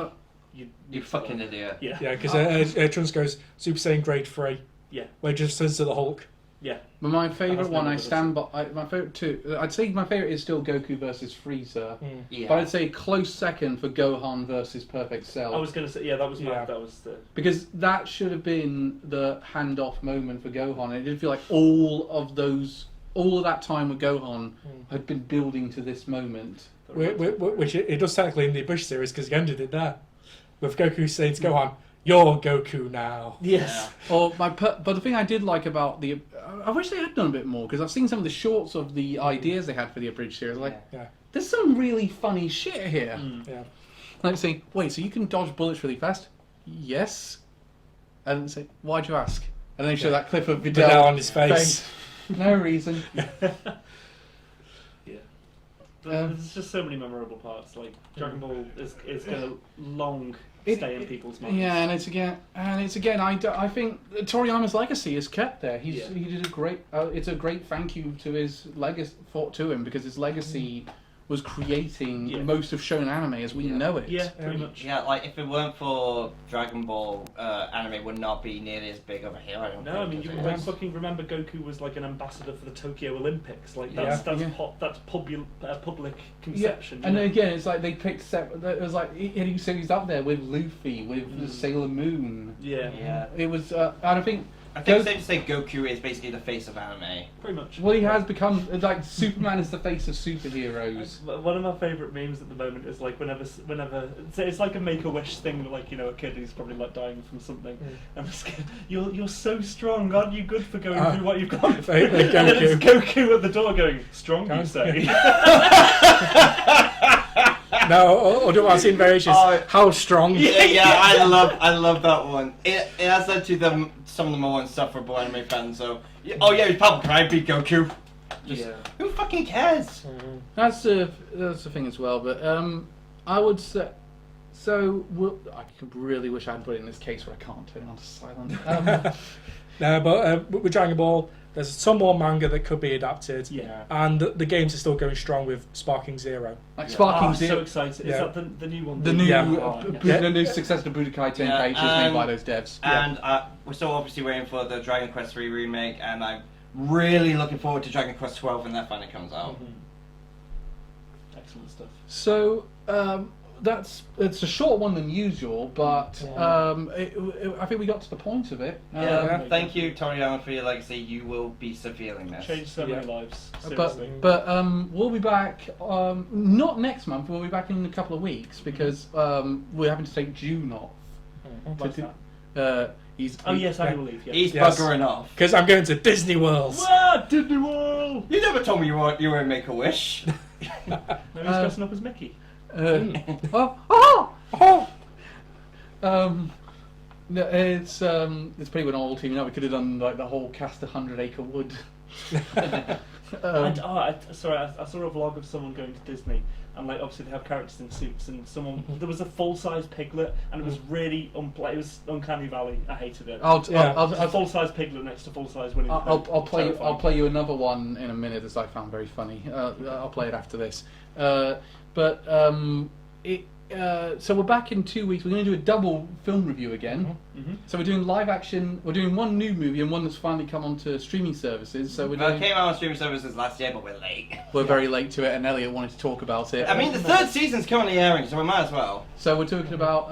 you fucking idiot. Yeah. Yeah, because Trunks goes Super Saiyan Grade 3. Yeah. Where he just turns to the Hulk. Yeah. But my favourite one, I stand by. My favourite two. I'd say my favourite is still Goku versus Frieza. Yeah. But I'd say close second for Gohan versus Perfect Cell. I was going to say, that was the... Because that should have been the handoff moment for Gohan. It did feel like all of that time with Gohan had been building to this moment. Which it does technically in the Bush series, because he ended it there. With Goku saying to Gohan, "You're Goku now." Yes. But the thing I did like about I wish they had done a bit more, because I've seen some of the shorts of the ideas they had for the abridged series. There's some really funny shit here. Yeah. Like saying, wait, so you can dodge bullets really fast? Yes. And say, why'd you ask? And then show that clip of Videl on his face. No reason. There's just so many memorable parts. Like Dragon Ball is going to long stay in people's minds. Yeah, and it's again. I think Toriyama's legacy is kept there. He did a great. It's a great thank you to his legacy to him, because his legacy was creating most of shonen anime as we know it. Yeah, pretty much. Yeah, like if it weren't for Dragon Ball, anime would not be nearly as big of a hero. I don't think. I mean, you fucking remember Goku was like an ambassador for the Tokyo Olympics. Like that's public conception. Yeah. And then again, it's like they picked separate. It was like he's up there with Luffy, with Sailor Moon. Yeah. It was. I think it's safe to say Goku is basically the face of anime. Pretty much. Well, he has become, like, Superman is the face of superheroes. One of my favourite memes at the moment is like whenever it's like a Make-A-Wish thing, like, a kid who's probably like dying from something, and it's, you're so strong, aren't you good for going through what you've gone through? And then it's Goku at the door going, strong, you say? No, or I've seen variations. How strong? Yeah, I love that one. It has led to some of the more insufferable anime fans. So, he's probably can I beat Goku? Who fucking cares? That's the thing as well. But I would say. So I really wish I had put it in this case where I can't turn it onto silent. No, but with Dragon Ball, there's some more manga that could be adapted. Yeah. And the games are still going strong with Sparking Zero. Sparking Zero. So excited! Is that the new one? The new successor to Budokai Tenkaichi is made by those devs. And we're still obviously waiting for the Dragon Quest 3 remake, and I'm really looking forward to Dragon Quest 12 when that finally comes out. Excellent stuff. So it's a shorter one than usual, but I think we got to the point of it. Thank you, Toriyama, for your legacy. You will be severely missed. Changed so many lives. But we'll be back. Not next month. We'll be back in a couple of weeks because we're having to take June off. What's that? Annual leave. Yeah. He's buggering off. Because I'm going to Disney World. Disney World! You never told me you were in Make-A-Wish. No, he's dressing up as Mickey. No, it's pretty an old team. You know, we could have done like the whole cast of 100 Acre Wood. I saw a vlog of someone going to Disney, and like obviously they have characters in suits, and there was a full-size piglet, and it was really it was Uncanny Valley. I hated it. I'll full-size piglet next to full-size Winnie the Pooh. I'll play you another one in a minute that I found very funny. I'll play it after this. So we're back in 2 weeks. We're going to do a double film review again. Mm-hmm. So we're doing live action. We're doing one new movie and one that's finally come onto streaming services. So It came out on streaming services last year, but we're late. We're very late to it, and Elliot wanted to talk about it. I mean, the third season's currently airing, so we might as well. So we're talking about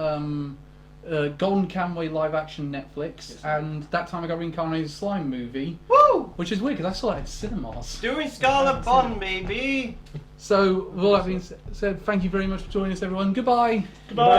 Golden Camway live action Netflix, and That Time I Got Reincarnated Slime movie. Woo! Which is weird because I saw it in cinemas. Doing Scarlet Bond, baby! So with all that being said, thank you very much for joining us, everyone. Goodbye. Goodbye.